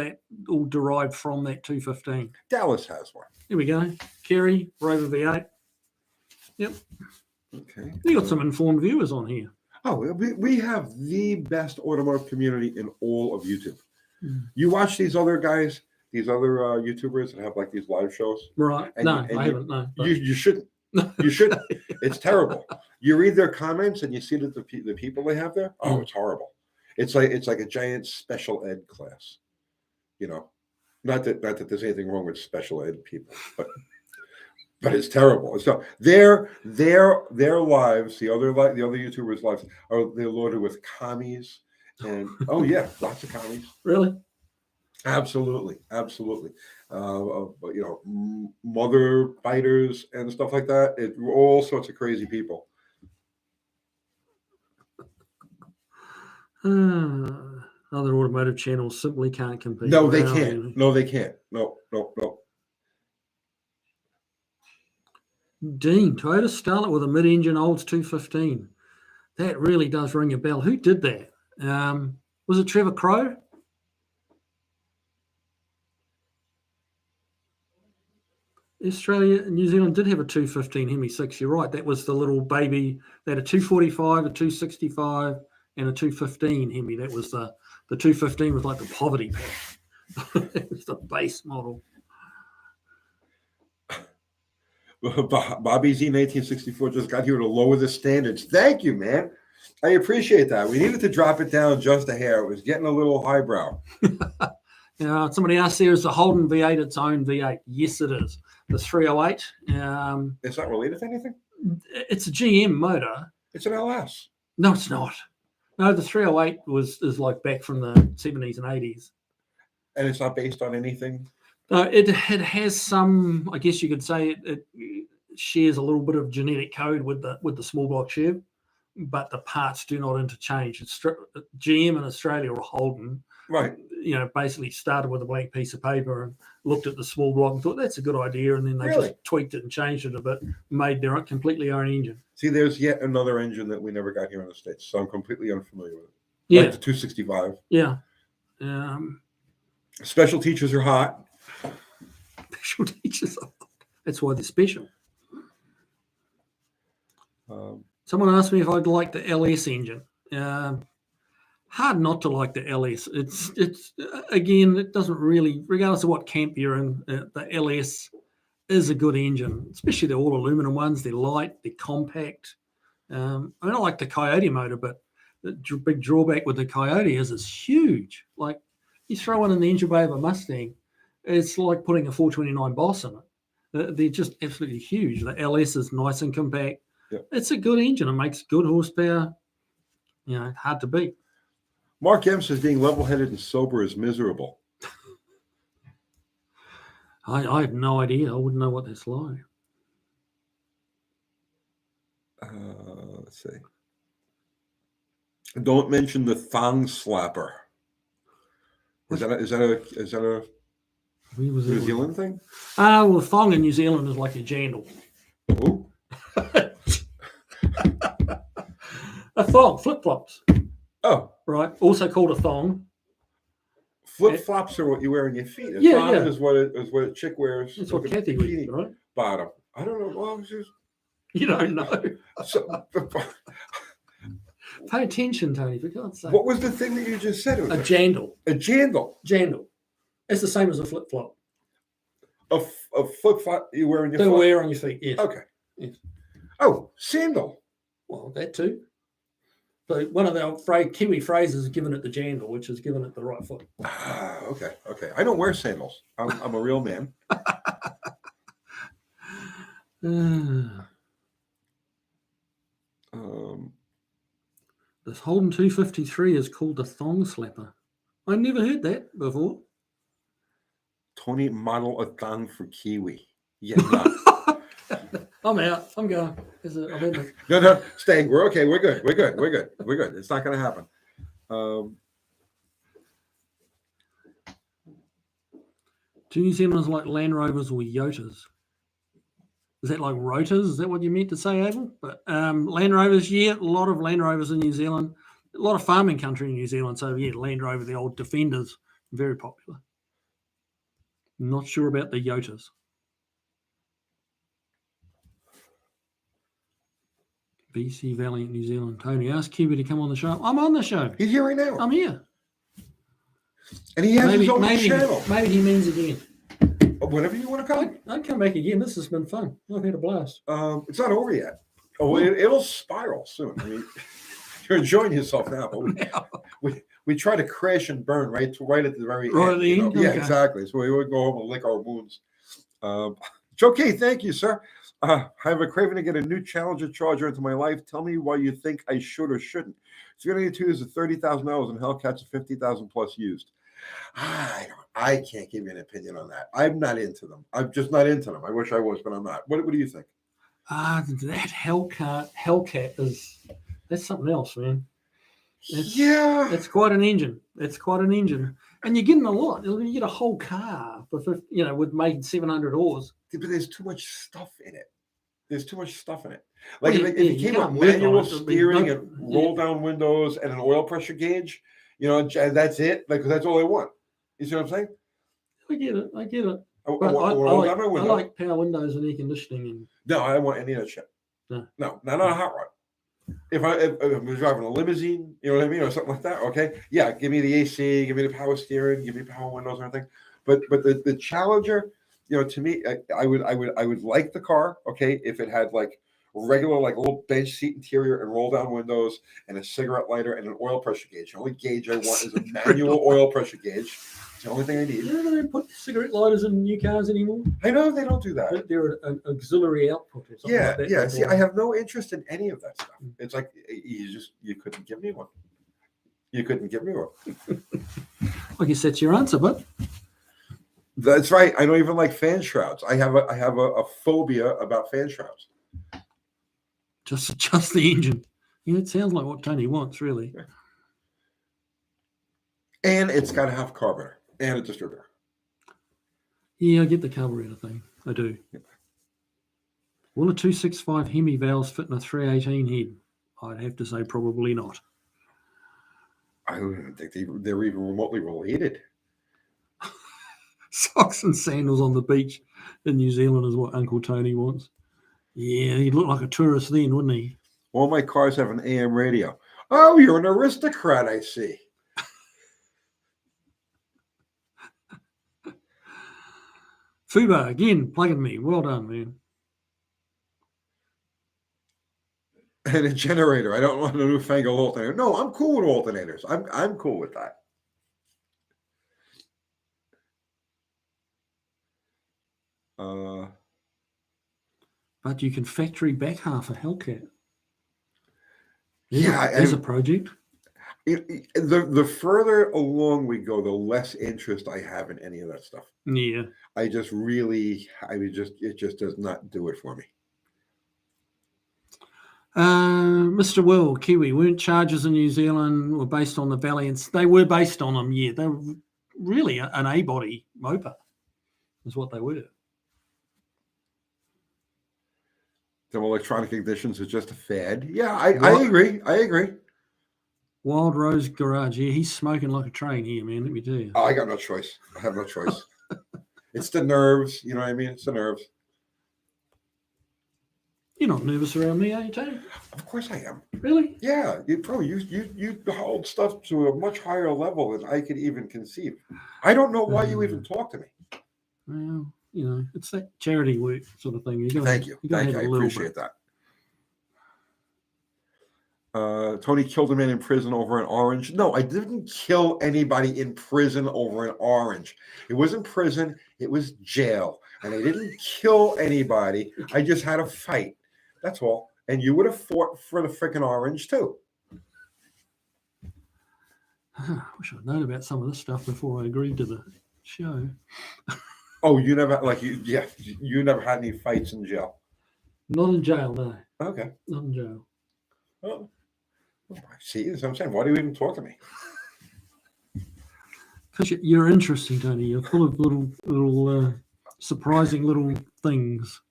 derived from that 215. Dallas has one. Here we go. Kerry, Rover V8. Yep. Okay. You got some informed viewers on here. Oh, we have the best automotive community in all of YouTube. You watch these other guys, these other YouTubers that have like these live shows? Right. I haven't. No. You shouldn't. You shouldn't. It's terrible. You read their comments and you see that the people they have there. Oh, it's horrible. It's like a giant special ed class. You know, not that there's anything wrong with special ed people, but it's terrible. So their lives, the other YouTubers' lives they're loaded with commies and oh yeah, lots of commies. Really? Absolutely. Mother biters and stuff like that. All sorts of crazy people. Other automotive channels simply can't compete. No, they can't. No, they can't. No. Dean, Toyota Starlet with a mid-engine Olds 215. That really does ring a bell. Who did that? Was it Trevor Crowe? Australia and New Zealand did have a 215 Hemi 6. You're right. That was the little baby. They had a 245, a 265, and a 215 Hemi. That was the 215 was like the poverty pack. It was the base model. Bobby Z in 1864 just got here to lower the standards. Thank you, man. I appreciate that. We needed to drop it down just a hair. It was getting a little highbrow. Somebody asked there, is the Holden V8 its own V8? Yes, it is. The 308. It's not related to anything? It's a GM motor. It's an LS. No, it's not. No, the 308 is like back from the 70s and 80s. And it's not based on anything? It has some, I guess you could say it shares a little bit of genetic code with the small block Chev. but the parts do not interchange. GM in Australia or Holden, Right. Basically started with a blank piece of paper and looked at the small block and thought that's a good idea, and then they Really? just tweaked it and changed it a bit, made their completely own engine. See, there's yet another engine that we never got here in the States, so I'm completely unfamiliar with it. Yeah, Like the 265. yeah. Special teachers are hot. Special teachers. That's why they're special. Someone asked me if I'd like the LS engine. Hard not to like the LS. It's again, it doesn't really, regardless of what camp you're in, the LS is a good engine, especially the all aluminum ones. They're light, they're compact. I like the Coyote motor, but the big drawback with the Coyote is it's huge. Like you throw one in the engine bay of a Mustang, it's like putting a 429 Boss in it. They're just absolutely huge. The LS is nice and compact. Yep. It's a good engine. It makes good horsepower. Hard to beat. Mark M says being level-headed and sober is miserable. I have no idea. I wouldn't know what that's like. Let's see. Don't mention the thong slapper. Is that a New Zealand thing? Well, thong in New Zealand is like a jandal. Oh. A thong, flip-flops. Oh. Right. Also called a thong. Flip-flops are what you wear on your feet. A Yeah, thong yeah. is what a chick wears. That's what Kathy wears, right? Bottom. I don't know. Well, You don't know. so, Pay attention, Tony, for God's sake. what was the thing that you just said? A jandal. A jandal. Jandal. It's the same as a flip-flop. A flip-flop you wear on your They foot? wear on your feet, yes. Okay. Yes. Oh, sandal. Well, that too. So one of the Kiwi phrases is giving it the jandal, which is giving it the right foot. Okay. I don't wear sandals. I'm a real man. This Holden 253 is called the thong slapper. I never heard that before. Tony model a thong for Kiwi. Yeah, no. I'm out. I'm going. No, staying. We're okay. We're good. It's not going to happen. Do New Zealanders like Land Rovers or Yotas? Is that like rotors? Is that what you meant to say, Abel? But Land Rovers, yeah, a lot of Land Rovers in New Zealand. A lot of farming country in New Zealand. So, yeah, Land Rover, the old Defenders, very popular. Not sure about the Yotas. BC Valiant, New Zealand. Tony, ask Kiwi to come on the show. I'm on the show. He's here right now. I'm here. And he has his own channel. Maybe he means again. Whenever you want to come. I'd come back again. This has been fun. I've had a blast. It's not over yet. Oh, it'll spiral soon. I mean, you're enjoying yourself now, but we try to crash and burn right at the very end. Right at the end? Yeah, Okay. exactly. So we would go home and lick our wounds. It's okay. Thank you, sir. I have a craving to get a new Challenger Charger into my life. Tell me why you think I should or shouldn't. 382 is $30,000 and Hellcats are 50,000 plus used. I can't give you an opinion on that. I'm not into them. I'm just not into them. I wish I was, but I'm not. What do you think? That Hellcat that's something else, man. It's quite an engine. And you're getting a lot. You get a whole car for with made 700 oars. But there's too much stuff in it. Like Well, if it you came can't with work on manual it. It'll be steering and roll down windows and an oil pressure gauge, and that's it. Like that's all they want. You see what I'm saying? I get it. I But roll down my I window. like power windows and air conditioning. No, I don't want any of that shit. No. No, not on a hot rod. If I'm driving a limousine, you know what I mean, or something like that, okay, yeah, give me the AC, give me the power steering, give me power windows and everything. But the Challenger, to me, I would like the car, okay, if it had like regular like little bench seat interior and roll down windows and a cigarette lighter and an oil pressure gauge. The only gauge I want is a manual oil pressure gauge. It's the only thing I need. You know they don't put cigarette lighters in new cars anymore? I know they don't do that. They're an auxiliary output or something like that. Yeah. See, I have no interest in any of that stuff. It's like you couldn't give me one. I guess that's your answer, but that's right. I don't even like fan shrouds. I have a phobia about fan shrouds. just the engine. Yeah, it sounds like what Tony wants, really. And it's got to have carburetor and a distributor. Yeah, I get the carburetor thing. I do. Will a 265 Hemi valves fit in a 318 head? I'd have to say probably not. I don't think they're even remotely related. Socks and sandals on the beach in New Zealand is what Uncle Tony wants. Yeah, he'd look like a tourist then, wouldn't he? All my cars have an AM radio. Oh, you're an aristocrat, I see. Fuba, again, plugging me. Well done, man. And a generator. I don't want a newfangled alternator. No, I'm cool with alternators. I'm cool with that. But you can factory back half a Hellcat. Yeah, There's a project. The further along we go, the less interest I have in any of that stuff. Yeah. It just does not do it for me. Mr. Will, Kiwi, weren't charges in New Zealand were based on the Valiants? They were based on them, yeah. They were really an A-body moper is what they were. Some electronic ignitions is just a fad. Yeah, I agree. I agree. Wild Rose Garage, yeah, he's smoking like a train here, man, let me tell you. Oh, I got no choice. I have no choice. It's the nerves, you know what I mean? It's the nerves. You're not nervous around me, are you, Tony? Of course I am. Really? Yeah, you hold stuff to a much higher level than I could even conceive. I don't know why you even talk to me. Well, you know, it's that charity work sort of thing. Thank you. I appreciate that. Tony killed a man in prison over an orange. No, I didn't kill anybody in prison over an orange. It wasn't prison. It was jail. And I didn't kill anybody. I just had a fight. That's all. And you would have fought for the freaking orange too. I wish I'd known about some of this stuff before I agreed to the show. Oh, you never you never had any fights in jail? Not in jail, no. Okay. Not in jail. Oh. See, that's what I'm saying. Why do you even talk to me? Because you're interesting, Tony. You're full of little surprising little things.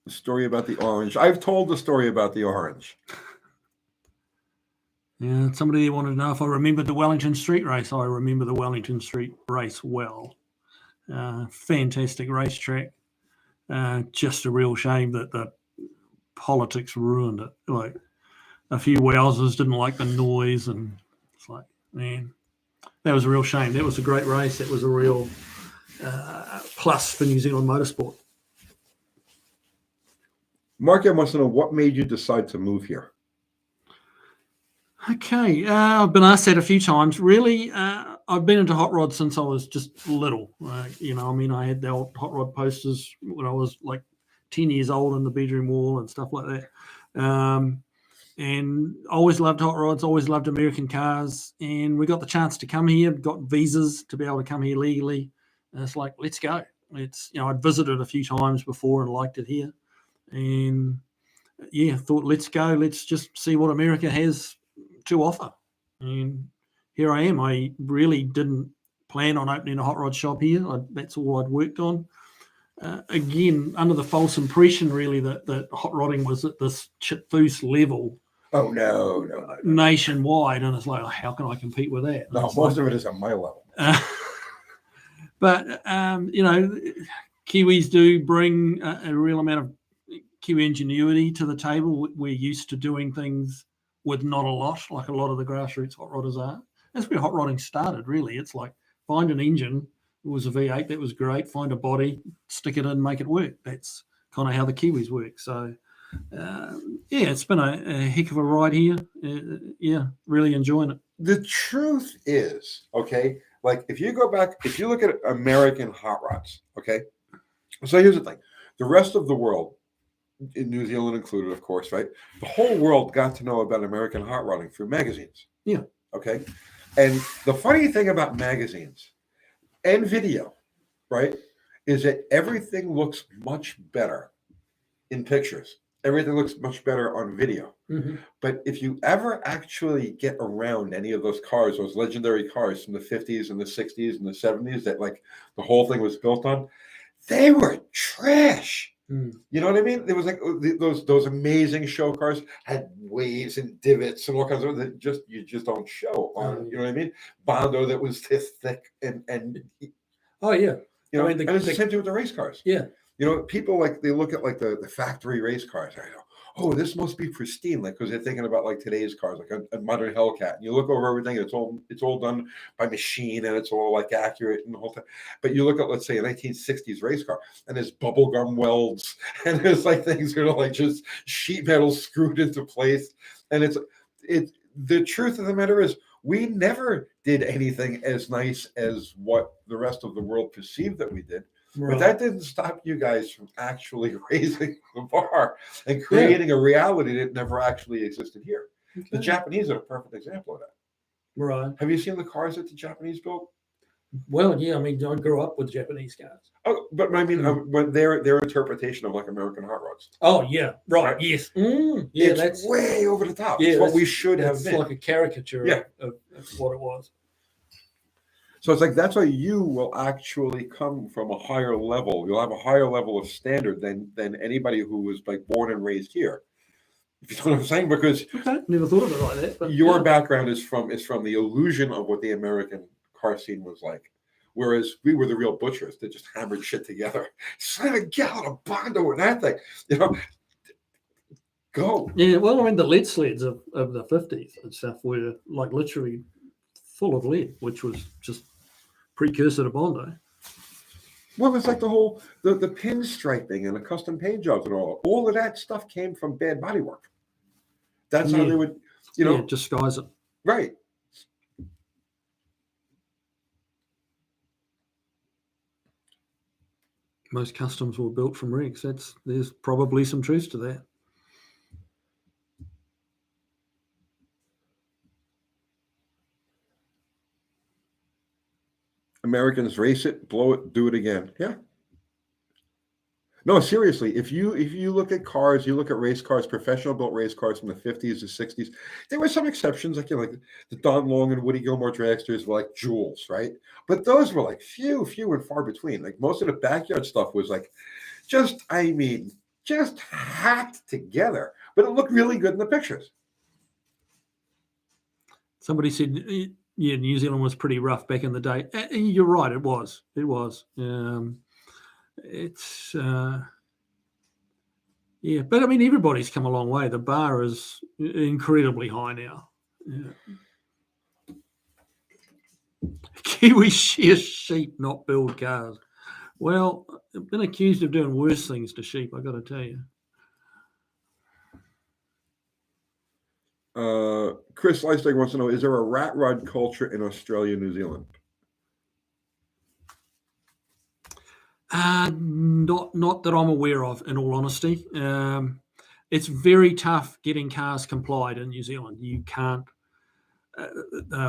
The story about the orange. I've told the story about the orange. Yeah, somebody wanted to know if I remembered the Wellington Street race. I remember the Wellington Street race well. Fantastic racetrack. Just a real shame that the politics ruined it. Like a few Wowsers didn't like the noise, and it's like, man, that was a real shame. That was a great race. That was a real plus for New Zealand motorsport. Mark, I wants to know what made you decide to move here. Okay, I've been asked that a few times. Really, I've been into hot rods since I was just little. You know, I mean, I had the old hot rod posters when I was like 10 years old on the bedroom wall and stuff like that. And always loved hot rods, always loved American cars. And we got the chance to come here, got visas to be able to come here legally. And it's like, let's go. I'd visited a few times before and liked it here. And yeah, thought, let's go. Let's just see what America has to offer. And here I am. I really didn't plan on opening a hot rod shop here. That's all I'd worked on. Again, under the false impression, really, that hot rodding was at this chitfoos level. Oh, no. Nationwide. And it's like, how can I compete with that? No, most of it is at my level. But, Kiwis do bring a real amount of Kiwi ingenuity to the table. We're used to doing things with not a lot, like a lot of the grassroots hot rodders are. That's where hot rodding started, really. It's like, find an engine. It was a V8. That was great. Find a body, stick it in, make it work. That's kind of how the Kiwis work. So, it's been a heck of a ride here. Really enjoying it. The truth is, okay, like if you look at American hot rods, okay, so here's the thing. The rest of the world, in New Zealand included, of course, right? The whole world got to know about American hot rodding through magazines. Yeah. Okay. And the funny thing about magazines and video, right, is that everything looks much better in pictures. Everything looks much better on video. Mhm. But if you ever actually get around any of those cars, those legendary cars from the 50s and the 60s and the 70s that like the whole thing was built on, they were trash. Mm. You know what I mean? There was like those amazing show cars had waves and divots and all kinds of that you just don't show on. Oh, yeah. You know what I mean? Bondo that was this thick and Oh yeah. you know, I mean, and it's the same thing with the race cars. Yeah. You know, people like they look at like the factory race cars. I go, oh, this must be pristine, like because they're thinking about like today's cars, like a modern Hellcat. And you look over everything, and it's all done by machine, and it's all like accurate and the whole thing. But you look at let's say a 1960s race car, and there's bubblegum welds, and there's like things that are like just sheet metal screwed into place, and it's the truth of the matter is we never did anything as nice as what the rest of the world perceived that we did. Right. But that didn't stop you guys from actually raising the bar and creating a reality that never actually existed here. Okay. The Japanese are a perfect example of that. Right. Have you seen the cars that the Japanese built? Well, yeah. I mean, I grew up with Japanese cars. Oh, but I mean, when their interpretation of like American hot rods. Oh yeah. Right. Right. Yes. Yeah. It's That's way over the top. Yeah, it's what we should have it's been. like a caricature Yeah. of what it was. So it's like that's why you will actually come from a higher level. You'll have a higher level of standard than anybody who was like born and raised here. If you know what I'm saying, because Okay. Never thought of it like that. But your yeah. background is from the illusion of what the American car scene was like. Whereas we were the real butchers that just hammered shit together. Slam a gallon of Bondo in that thing. You know, go. Yeah, well, I mean, the lead sleds of the 50s and stuff were like literally full of lead, which was just precursor to Bondo. Well, it's like the whole the pinstriping and the custom paint jobs and all of that stuff came from bad bodywork. That's how they would, you know, disguise it. right. Most customs were built from rigs. There's probably some truth to that. Americans race it, blow it, do it again. Yeah. No, seriously, if you look at cars, you look at race cars, professional built race cars from the 50s to 60s, there were some exceptions, like, you know, like the Don Long and Woody Gilmore dragsters were like jewels, right? But those were like few and far between. Like most of the backyard stuff was like just hacked together, but it looked really good in the pictures. Somebody said, yeah, New Zealand was pretty rough back in the day. And you're right, it was. It was. It's yeah, but I mean, everybody's come a long way. The bar is incredibly high now. Yeah. Kiwis shear sheep, not build cars. Well, I've been accused of doing worse things to sheep, I got to tell you. Chris Leisteg wants to know, is there a rat rod culture in Australia, New Zealand? Not that I'm aware of, in all honesty. It's very tough getting cars complied in New Zealand. You can't.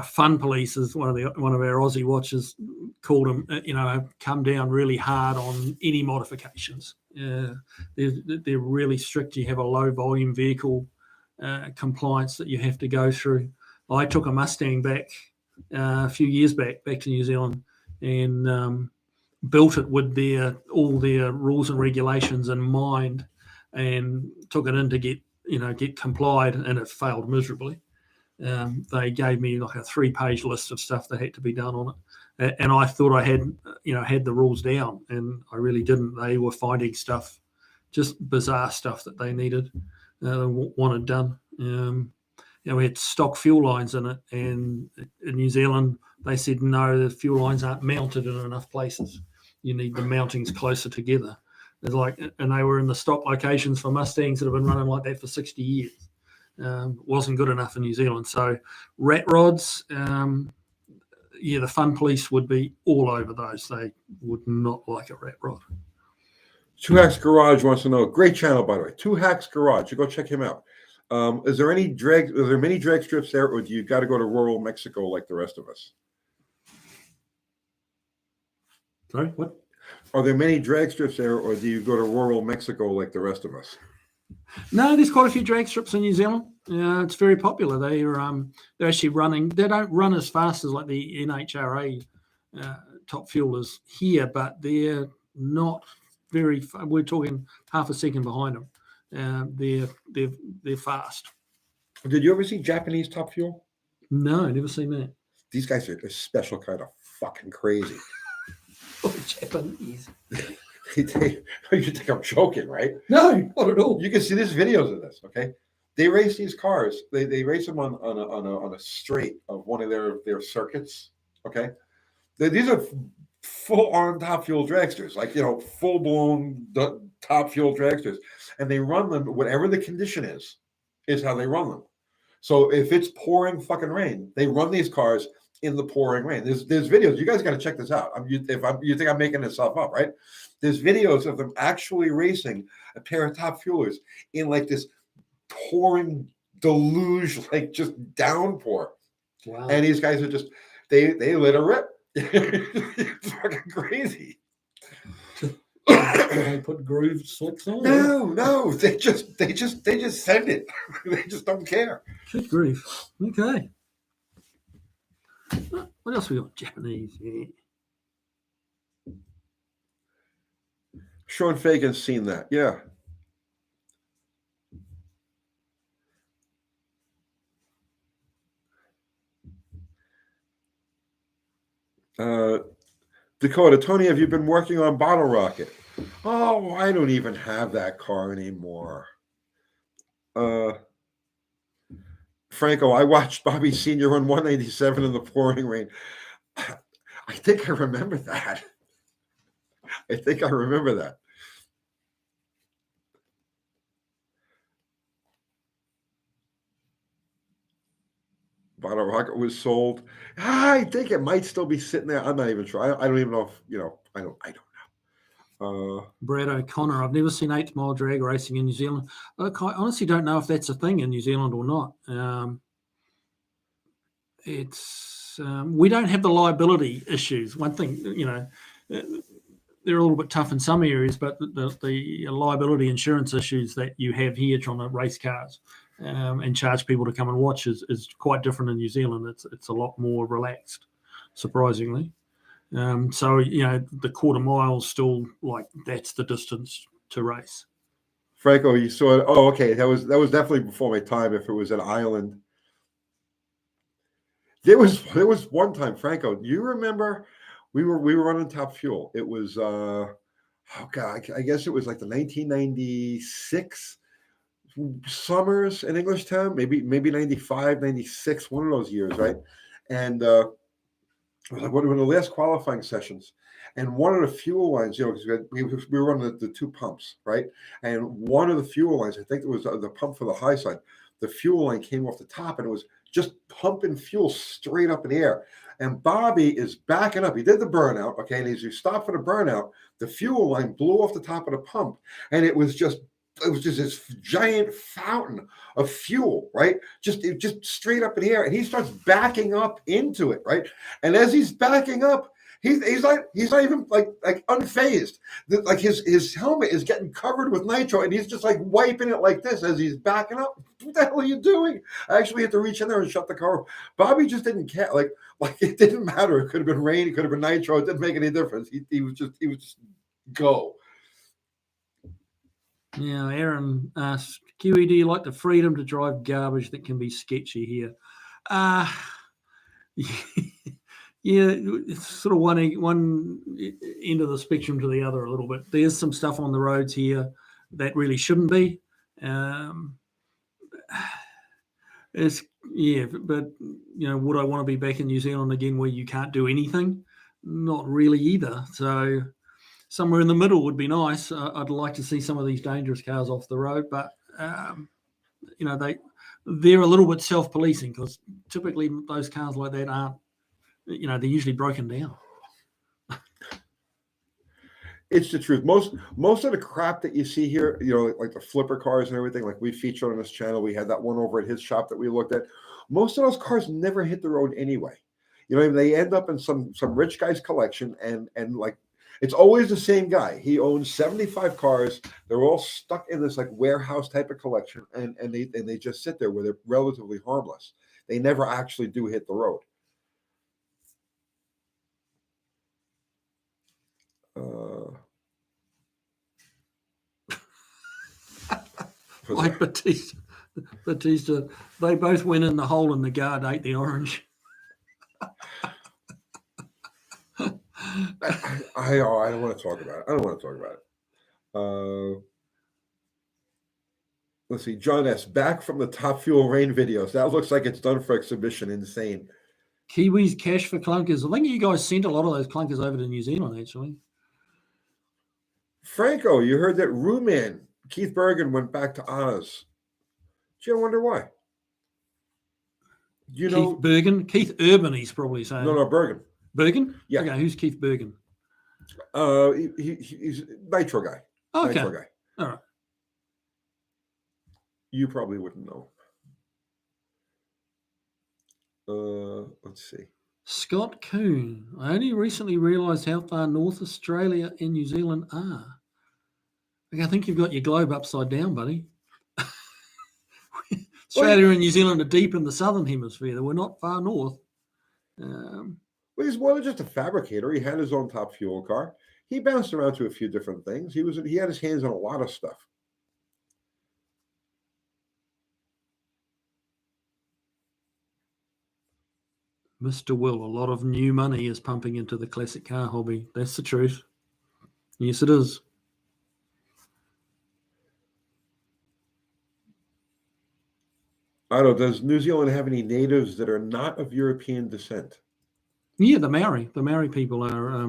Fun police, is one of our Aussie watchers called them. Have come down really hard on any modifications. They're really strict. You have a low volume vehicle compliance that you have to go through. I took a Mustang back a few years back to New Zealand and built it with all their rules and regulations in mind, and took it in to get complied, and it failed miserably. They gave me like a 3-page list of stuff that had to be done on it, and I thought I had the rules down, and I really didn't. They were finding stuff, just bizarre stuff that they needed, wanted done. We had stock fuel lines in it, and in New Zealand they said no, the fuel lines aren't mounted in enough places. You need the mountings closer together. It's like, and they were in the stock locations for Mustangs that have been running like that for 60 years. Wasn't good enough in New Zealand. So rat rods, the fun police would be all over those. They would not like a rat rod. Two Hacks Garage wants to know, great channel, by the way. Two Hacks Garage, you go check him out. Is there many drag strips there, or do you got to go to rural Mexico like the rest of us? Sorry, what? Are there many drag strips there, or do you go to rural Mexico like the rest of us? No, there's quite a few drag strips in New Zealand. It's very popular. They're actually running. They don't run as fast as like the NHRA top fuelers here, but they're not very. We're talking half a second behind them. They're fast. Did you ever see Japanese Top Fuel? No, never seen that. These guys are a special kind of fucking crazy. Oh, Japanese. You think I'm joking, right? No, not at all. You can see there's videos of this. Okay, they race these cars. They race them on a straight of one of their circuits. Okay, these are full on Top Fuel dragsters, like full blown Top Fuel dragsters, and they run them whatever the condition is how they run them. So if it's pouring fucking rain, they run these cars in the pouring rain. There's videos. You guys got to check this out. You think I'm making this stuff up, right? There's videos of them actually racing a pair of Top Fuelers in like this pouring deluge, like just downpour. Wow. And these guys are just they let a rip. It's fucking crazy. They put grooved slicks on. No, they just send it. They just don't care. Good grief. Okay. What else we got? Japanese. Yeah. Sean Fagan's seen that. Yeah. Dakota, Tony, have you been working on Bottle Rocket? Oh, I don't even have that car anymore. Franco, I watched Bobby Sr. run 197 in the pouring rain. I think I remember that. Bottle Rocket was sold. I think it might still be sitting there. I'm not even sure. I don't even know if, I don't know. Brad O'Connor, I've never seen 8 Mile drag racing in New Zealand. Look, I honestly don't know if that's a thing in New Zealand or not. We don't have the liability issues. One thing, they're a little bit tough in some areas, but the liability insurance issues that you have here trying to race cars and charge people to come and watch is quite different in New Zealand. It's a lot more relaxed, surprisingly. So the quarter mile still like that's the distance to race. Franco, you saw it. Oh, okay. That was definitely before my time. If it was an island, there was one time, Franco. Do you remember? We were running Top Fuel. It was I guess it was like the 1996 summers in Englishtown, maybe 95, 96, one of those years, right? And it was like one of the last qualifying sessions. And one of the fuel lines, because we were running the 2 pumps, right? And one of the fuel lines, I think it was the pump for the high side, the fuel line came off the top and it was just pumping fuel straight up in the air. And Bobby is backing up. He did the burnout, okay? And as you stop for the burnout, the fuel line blew off the top of the pump. And it was just this giant fountain of fuel, right? Just straight up in the air. And he starts backing up into it, right? And as he's backing up, he's not even like unfazed. Like his helmet is getting covered with nitro, and he's just like wiping it like this as he's backing up. What the hell are you doing? I actually had to reach in there and shut the car off. Bobby just didn't care. Like it didn't matter. It could have been rain. It could have been nitro. It didn't make any difference. He was just go. Yeah, Aaron asked, QE, do you like the freedom to drive garbage that can be sketchy here? Yeah, it's sort of one end of the spectrum to the other a little bit. There's some stuff on the roads here that really shouldn't be. But would I want to be back in New Zealand again where you can't do anything? Not really either. So somewhere in the middle would be nice. I'd like to see some of these dangerous cars off the road, but they're a little bit self-policing because typically those cars like that aren't. They're usually broken down. It's the truth. Most of the crap that you see here, like the flipper cars and everything, like we featured on this channel, we had that one over at his shop that we looked at. Most of those cars never hit the road anyway. They end up in some rich guy's collection, and It's always the same guy. He owns 75 cars. They're all stuck in this like warehouse type of collection, and they just sit there where they're relatively harmless. They never actually do hit the road. Like Batista, they both went in the hole and the guard ate the orange. I don't want to talk about it. I don't want to talk about it. Let's see. John S. Back from the Top Fuel Rain videos. That looks like it's done for exhibition. Insane. Kiwis cash for clunkers. I think you guys sent a lot of those clunkers over to New Zealand, actually. Franco, you heard that Rooman, Keith Bergen, went back to Oz. Do you wonder why? You know, Keith Bergen? Keith Urban, he's probably saying. No, Bergen. Bergen? Yeah. Okay, who's Keith Bergen? He's Nitro guy. Okay. Nitro guy. All right. You probably wouldn't know. Let's see. Scott Coon. I only recently realised how far North Australia and New Zealand are. Okay, I think you've got your globe upside down, buddy. Australia and New Zealand are deep in the southern hemisphere. We're not far north. Well, he's more than just a fabricator. He had his own Top Fuel car. He bounced around to a few different things. He had his hands on a lot of stuff. Mr. Will, a lot of new money is pumping into the classic car hobby. That's the truth. Yes, it is. I don't know. Does New Zealand have any natives that are not of European descent? Yeah, the Maori people are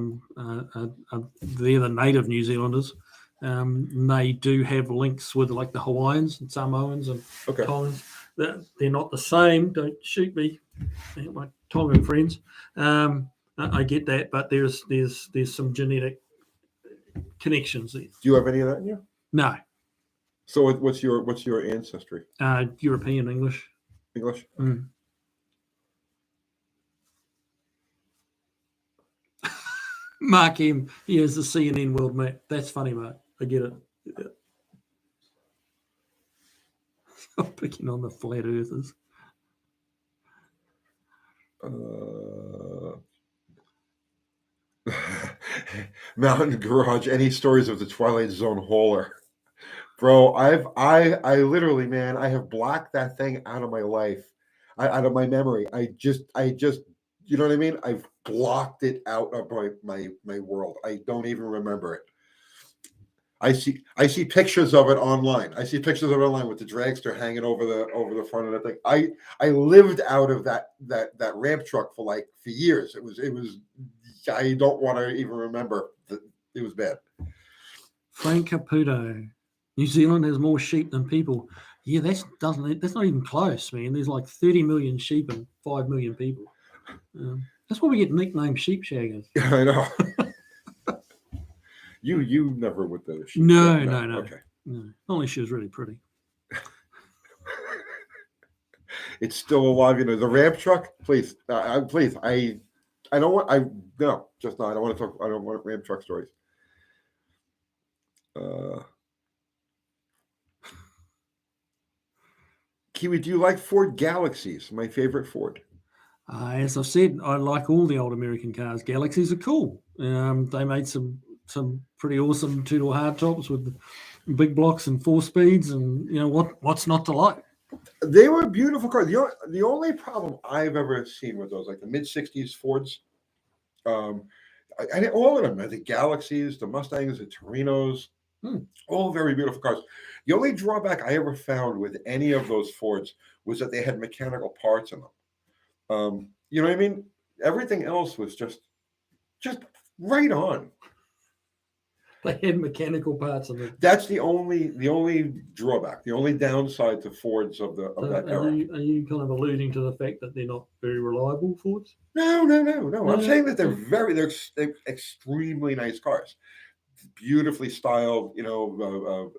they're the native New Zealanders. They do have links with like the Hawaiians and Samoans and Tongans. They're not the same. Don't shoot me, my Tongan friends. I get that, but there's some genetic connections there. Do you have any of that in you? No. So what's your ancestry? European English. English. Mm. Mark M. Here's the CNN world map. That's funny, Mark. I get it. Yeah. I'm picking on the flat earthers. Mountain Garage. Any stories of the Twilight Zone hauler? Bro, I literally, man, I have blocked that thing out of my life, out of my memory. I just, you know what I mean? I've blocked it out of my world. I don't even remember it. I see pictures of it online. I see pictures of it online with the dragster hanging over the front of the thing. I lived out of that ramp truck for years. It was I don't want to even remember. It was bad. Frank Caputo. New Zealand has more sheep than people. Yeah, that's not even close, man. There's like 30 million sheep and 5 million people. That's why we get nicknamed sheep shaggers. I know. You never with the sheep. No. Okay. No. Only she was really pretty. It's still alive, you know. The ramp truck, please, please. I don't want. I don't want to talk. I don't want ramp truck stories. Kiwi, do you like Ford Galaxies? My favorite Ford. As I've said, I like all the old American cars. Galaxies are cool. They made some pretty awesome two-door hardtops with big blocks and 4 speeds, and you know what's not to like. They were beautiful cars. The only problem I've ever seen with those, like the mid-60s Fords, all of them, the Galaxies, the Mustangs, the Torinos, all very beautiful cars. The only drawback I ever found with any of those Fords was that they had mechanical parts in them. You know what I mean? Everything else was just right on. They had mechanical parts in them. That's the only drawback, the only downside to Fords of that era. Are you kind of alluding to the fact that they're not very reliable Fords? No. I'm saying that they're extremely nice cars, beautifully styled,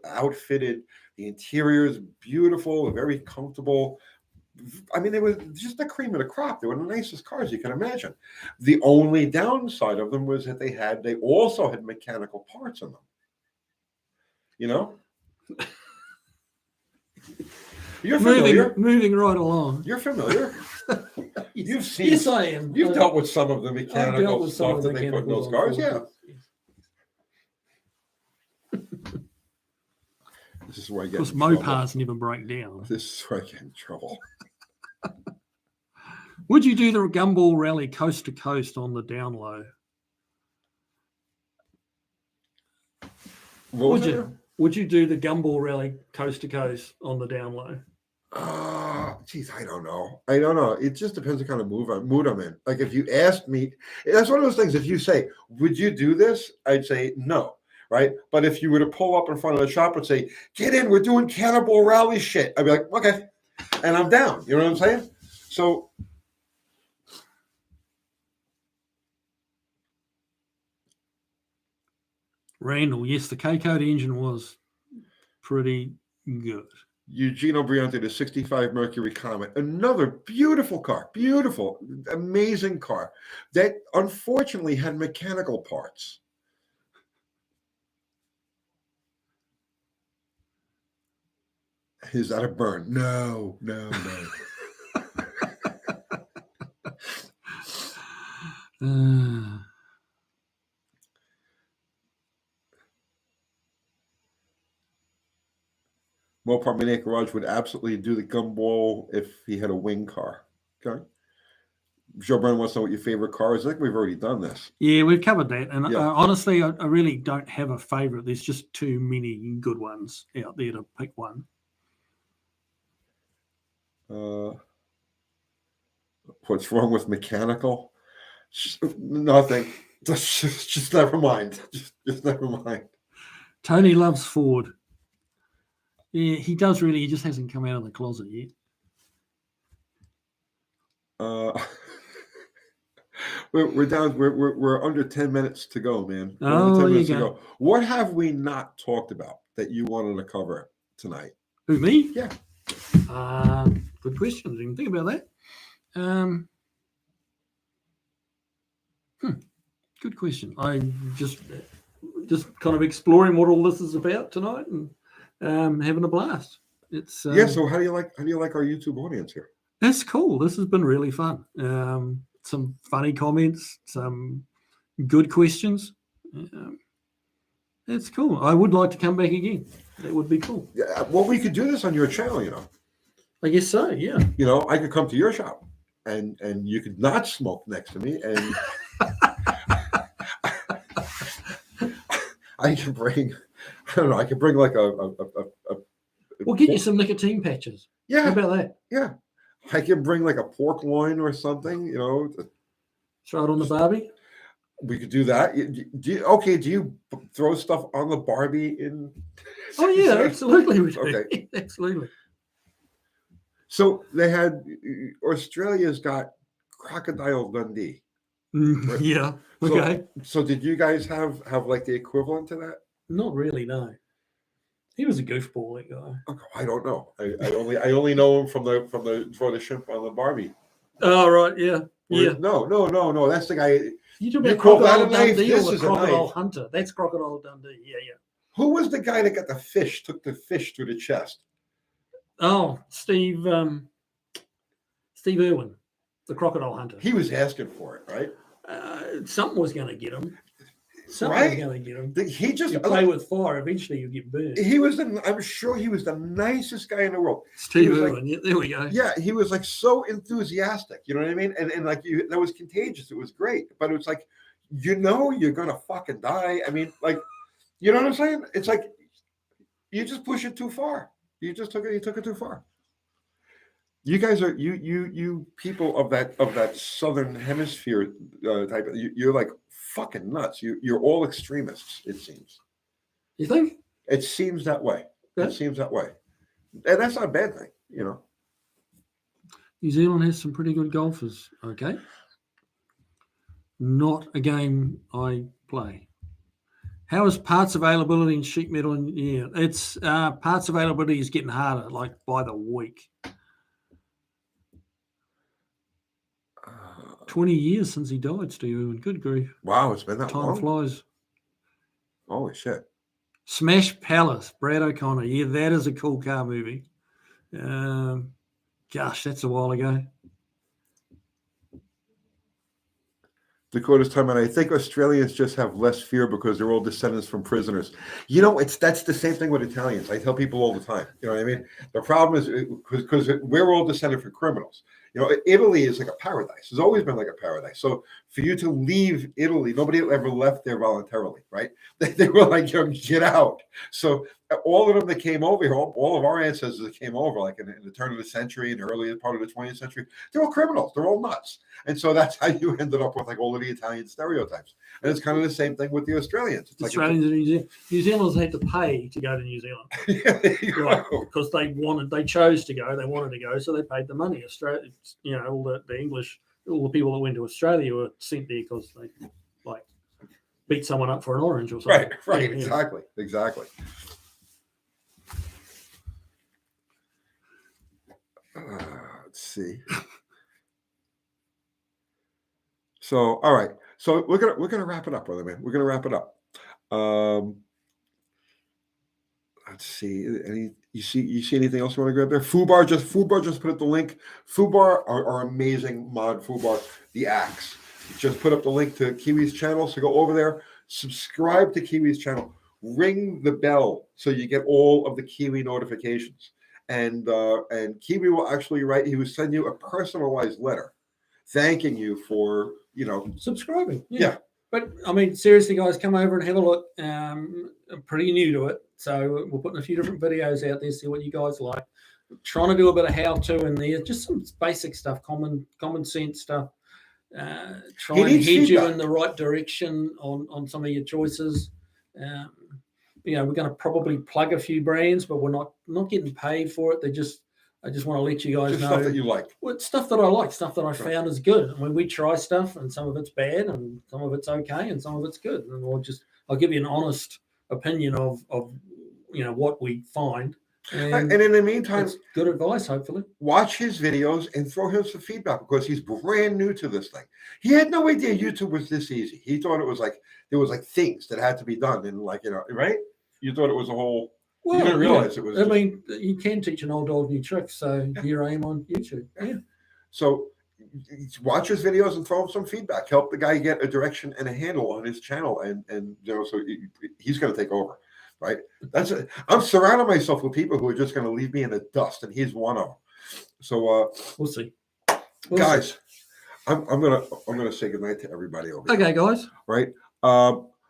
outfitted. The interior is beautiful, very comfortable. I mean, they were just the cream of the crop. They were the nicest cars you can imagine. The only downside of them was that they also had mechanical parts in them. You know? You're familiar. Moving right along. You're familiar. You've seen. Yes, I am. You've dealt with some of the I've dealt mechanical with some stuff of that the they put in those mechanicals cars. on Yeah. Fords, yes. This is where I get Because in trouble. Mopars never break down. This is where I get in trouble. Would you do the Gumball Rally coast to coast on the down low? What was Would it? you? Would you do the Gumball Rally coast to coast on the down low? Geez, I don't know. It just depends on kind of mood I'm in. Like if you asked me, that's one of those things. If you say, "Would you do this?" I'd say no, right? But if you were to pull up in front of the shop and say, "Get in, we're doing Cannibal Rally shit," I'd be like, "Okay," and I'm down. You know what I'm saying? So. Randall, yes, the K-Code engine was pretty good. Eugenio Briante, the 65 Mercury Comet, another beautiful car, beautiful, amazing car that unfortunately had mechanical parts. Is that a burn? No. Mopar Mini Garage would absolutely do the gumball if he had a wing car. Okay. Joe Brown wants to know what your favorite car is. I think we've already done this. Yeah, we've covered that. And Yeah. Honestly, I really don't have a favorite. There's just too many good ones out there to pick one. What's wrong with mechanical? Nothing. Just never mind. Just never mind. Tony loves Ford. Yeah, he does really. He just hasn't come out of the closet yet. We're down. We're under 10 minutes to go, man. We're Oh, under 10 there you minutes to go. go. What have we not talked about that you wanted to cover tonight? Who, me? Yeah. Good question. I didn't think about that. Good question. I'm just kind of exploring what all this is about tonight and having a blast. It's Yeah. So how do you like our YouTube audience here? That's cool. This has been really fun. Some funny comments, some good questions. It's cool. I would like to come back again. That would be cool. Yeah. Well, we could do this on your channel. You know. I guess so. Yeah. You know, I could come to your shop, and you could not smoke next to me, and I can bring. I don't know. I could bring like a We'll get you some nicotine patches. How yeah. about that? Yeah. I can bring like a pork loin or something. You know. Throw it on the Barbie. We could do that. Do you throw stuff on the Barbie in? Oh yeah, absolutely. We do. Okay. Absolutely. So they had Australia's got Crocodile Dundee. Right. Yeah. Okay. So did you guys have like the equivalent to that? Not really. No. He was a goofball, that guy. Okay, I don't know. I only know him from the shrimp on the Barbie. Oh right. Yeah. Yeah. No. That's the guy. You talking You about call that Crocodile a knife? Dundee This or the is a Crocodile knife. Hunter? That's Crocodile Dundee. Yeah. Who was the guy that got the fish? Took the fish through the chest. Oh, Steve Irwin, the Crocodile Hunter. He was asking for it, right? Something was going to get him. Something Right? was going to get him. He just You play with fire, eventually you get burned. I'm sure he was the nicest guy in the world. Steve was Irwin. Yeah, there we go. Yeah, he was like so enthusiastic. You know what I mean? And like that was contagious. It was great, but it was like, you know, you're gonna fucking die. I mean, like, you know what I'm saying? It's like you just push it too far. You took it too far. You guys are you people of that southern hemisphere type. You're like fucking nuts. You're all extremists. It seems. You think? It seems that way. Yeah. It seems that way, and that's not a bad thing, you know. New Zealand has some pretty good golfers. Okay. Not a game I play. How is parts availability in sheet metal? Yeah, it's parts availability is getting harder, like by the week. 20 years since he died, Steve Irwin. Good grief. Wow, it's been that Time long. flies. Holy shit. Smash Palace, Brad O'Connor. Yeah, that is a cool car movie. Gosh, that's a while ago. Dakota's time, and I think Australians just have less fear because they're all descendants from prisoners. You know, that's the same thing with Italians. I tell people all the time. You know what I mean? The problem is because we're all descended from criminals. You know, Italy is like a paradise. It's always been like a paradise. So for you to leave Italy, nobody ever left there voluntarily, right? They were like, you know, get out. So all of them that came over here, all of our ancestors that came over, like in the turn of the century and the early part of the 20th century, they're all criminals. They're all nuts. And so that's how you ended up with like all of the Italian stereotypes. And it's kind of the same thing with the Australians. It's Australians and New Zealanders had to pay to go to New Zealand. Because they chose to go, they wanted to go, so they paid the money. Australia, you know, all the English, all the people that went to Australia were sent there because they like beat someone up for an orange or something. Right, Yeah, exactly. Let's see. So, all right. So we're gonna wrap it up, brother man. We're gonna wrap it up. Let's see. You see anything else you want to grab there? Fubar just put up the link. Fubar are amazing mod. Fubar, the axe. Just put up the link to Kiwi's channel. So go over there, subscribe to Kiwi's channel, ring the bell so you get all of the Kiwi notifications. And Kiwi will actually write. He will send you a personalized letter, thanking you for subscribing. Yeah. But I mean, seriously, guys, come over and have a look. I'm pretty new to it, so we're putting a few different videos out there. See what you guys like. Trying to do a bit of how-to in there, just some basic stuff, common sense stuff. Try and head you in the right direction on some of your choices. You know, we're going to probably plug a few brands, but we're not getting paid for it. I just want to let you guys know stuff that you like. Well, it's stuff that I like, stuff that I found is good. I mean, we try stuff, and some of it's bad, and some of it's okay, and some of it's good. And I'll give you an honest opinion of what we find. And in the meantime, it's good advice, hopefully. Watch his videos and throw him some feedback because he's brand new to this thing. He had no idea YouTube was this easy. He thought it was like there was like things that had to be done, and like right? You thought it was a whole. Well, you didn't realize it was. I mean, you can teach an old dog new tricks. So here I am on YouTube. Yeah. So watch his videos and throw him some feedback. Help the guy get a direction and a handle on his channel, and so he's going to take over, right? I'm surrounding myself with people who are just going to leave me in the dust, and he's one of them. So we'll see, guys. I'm gonna say goodnight to everybody over here. Okay, guys. Right.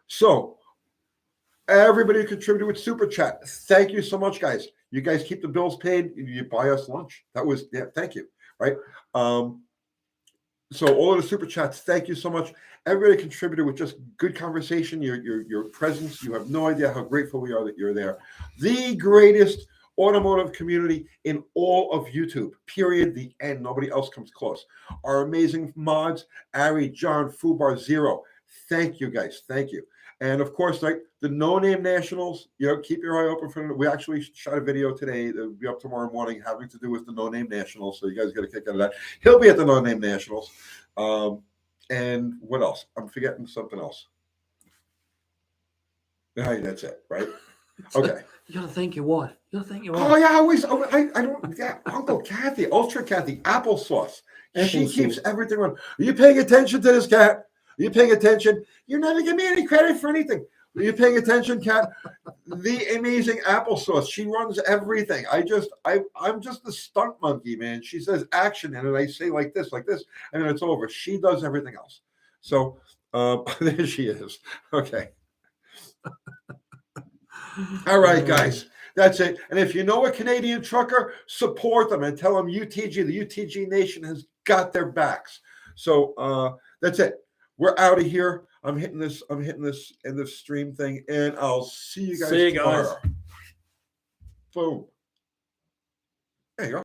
So. Everybody who contributed with Super Chat. Thank you so much, guys. You guys keep the bills paid. You buy us lunch. That was, thank you. Right. So all of the Super Chats, thank you so much. Everybody contributed with just good conversation, your presence. You have no idea how grateful we are that you're there. The greatest automotive community in all of YouTube, period, the end. Nobody else comes close. Our amazing mods, Ari, John, Fubar, Zero. Thank you, guys. Thank you. And of course, like the No Name Nationals, keep your eye open for it. We actually shot a video today that will be up tomorrow morning having to do with the No Name Nationals. So you guys get a kick out of that. He'll be at the No Name Nationals. And what else? I'm forgetting something else. Hey, that's it, right? Okay. You gotta thank your wife. Oh yeah, I don't. Yeah, Uncle Kathy, Ultra Kathy, applesauce. She keeps everything on. Are you paying attention to this, Cat? Are you paying attention? You never give me any credit for anything. Are you paying attention, Kat? The amazing applesauce. She runs everything. I'm just the stunt monkey, man. She says action, and then I say like this, and then it's over. She does everything else. So there she is. Okay. All right, guys. That's it. And if you know a Canadian trucker, support them and tell them UTG, the UTG Nation has got their backs. So that's it. We're out of here. I'm hitting this in the stream thing, and I'll see you guys tomorrow. Boom. There you go.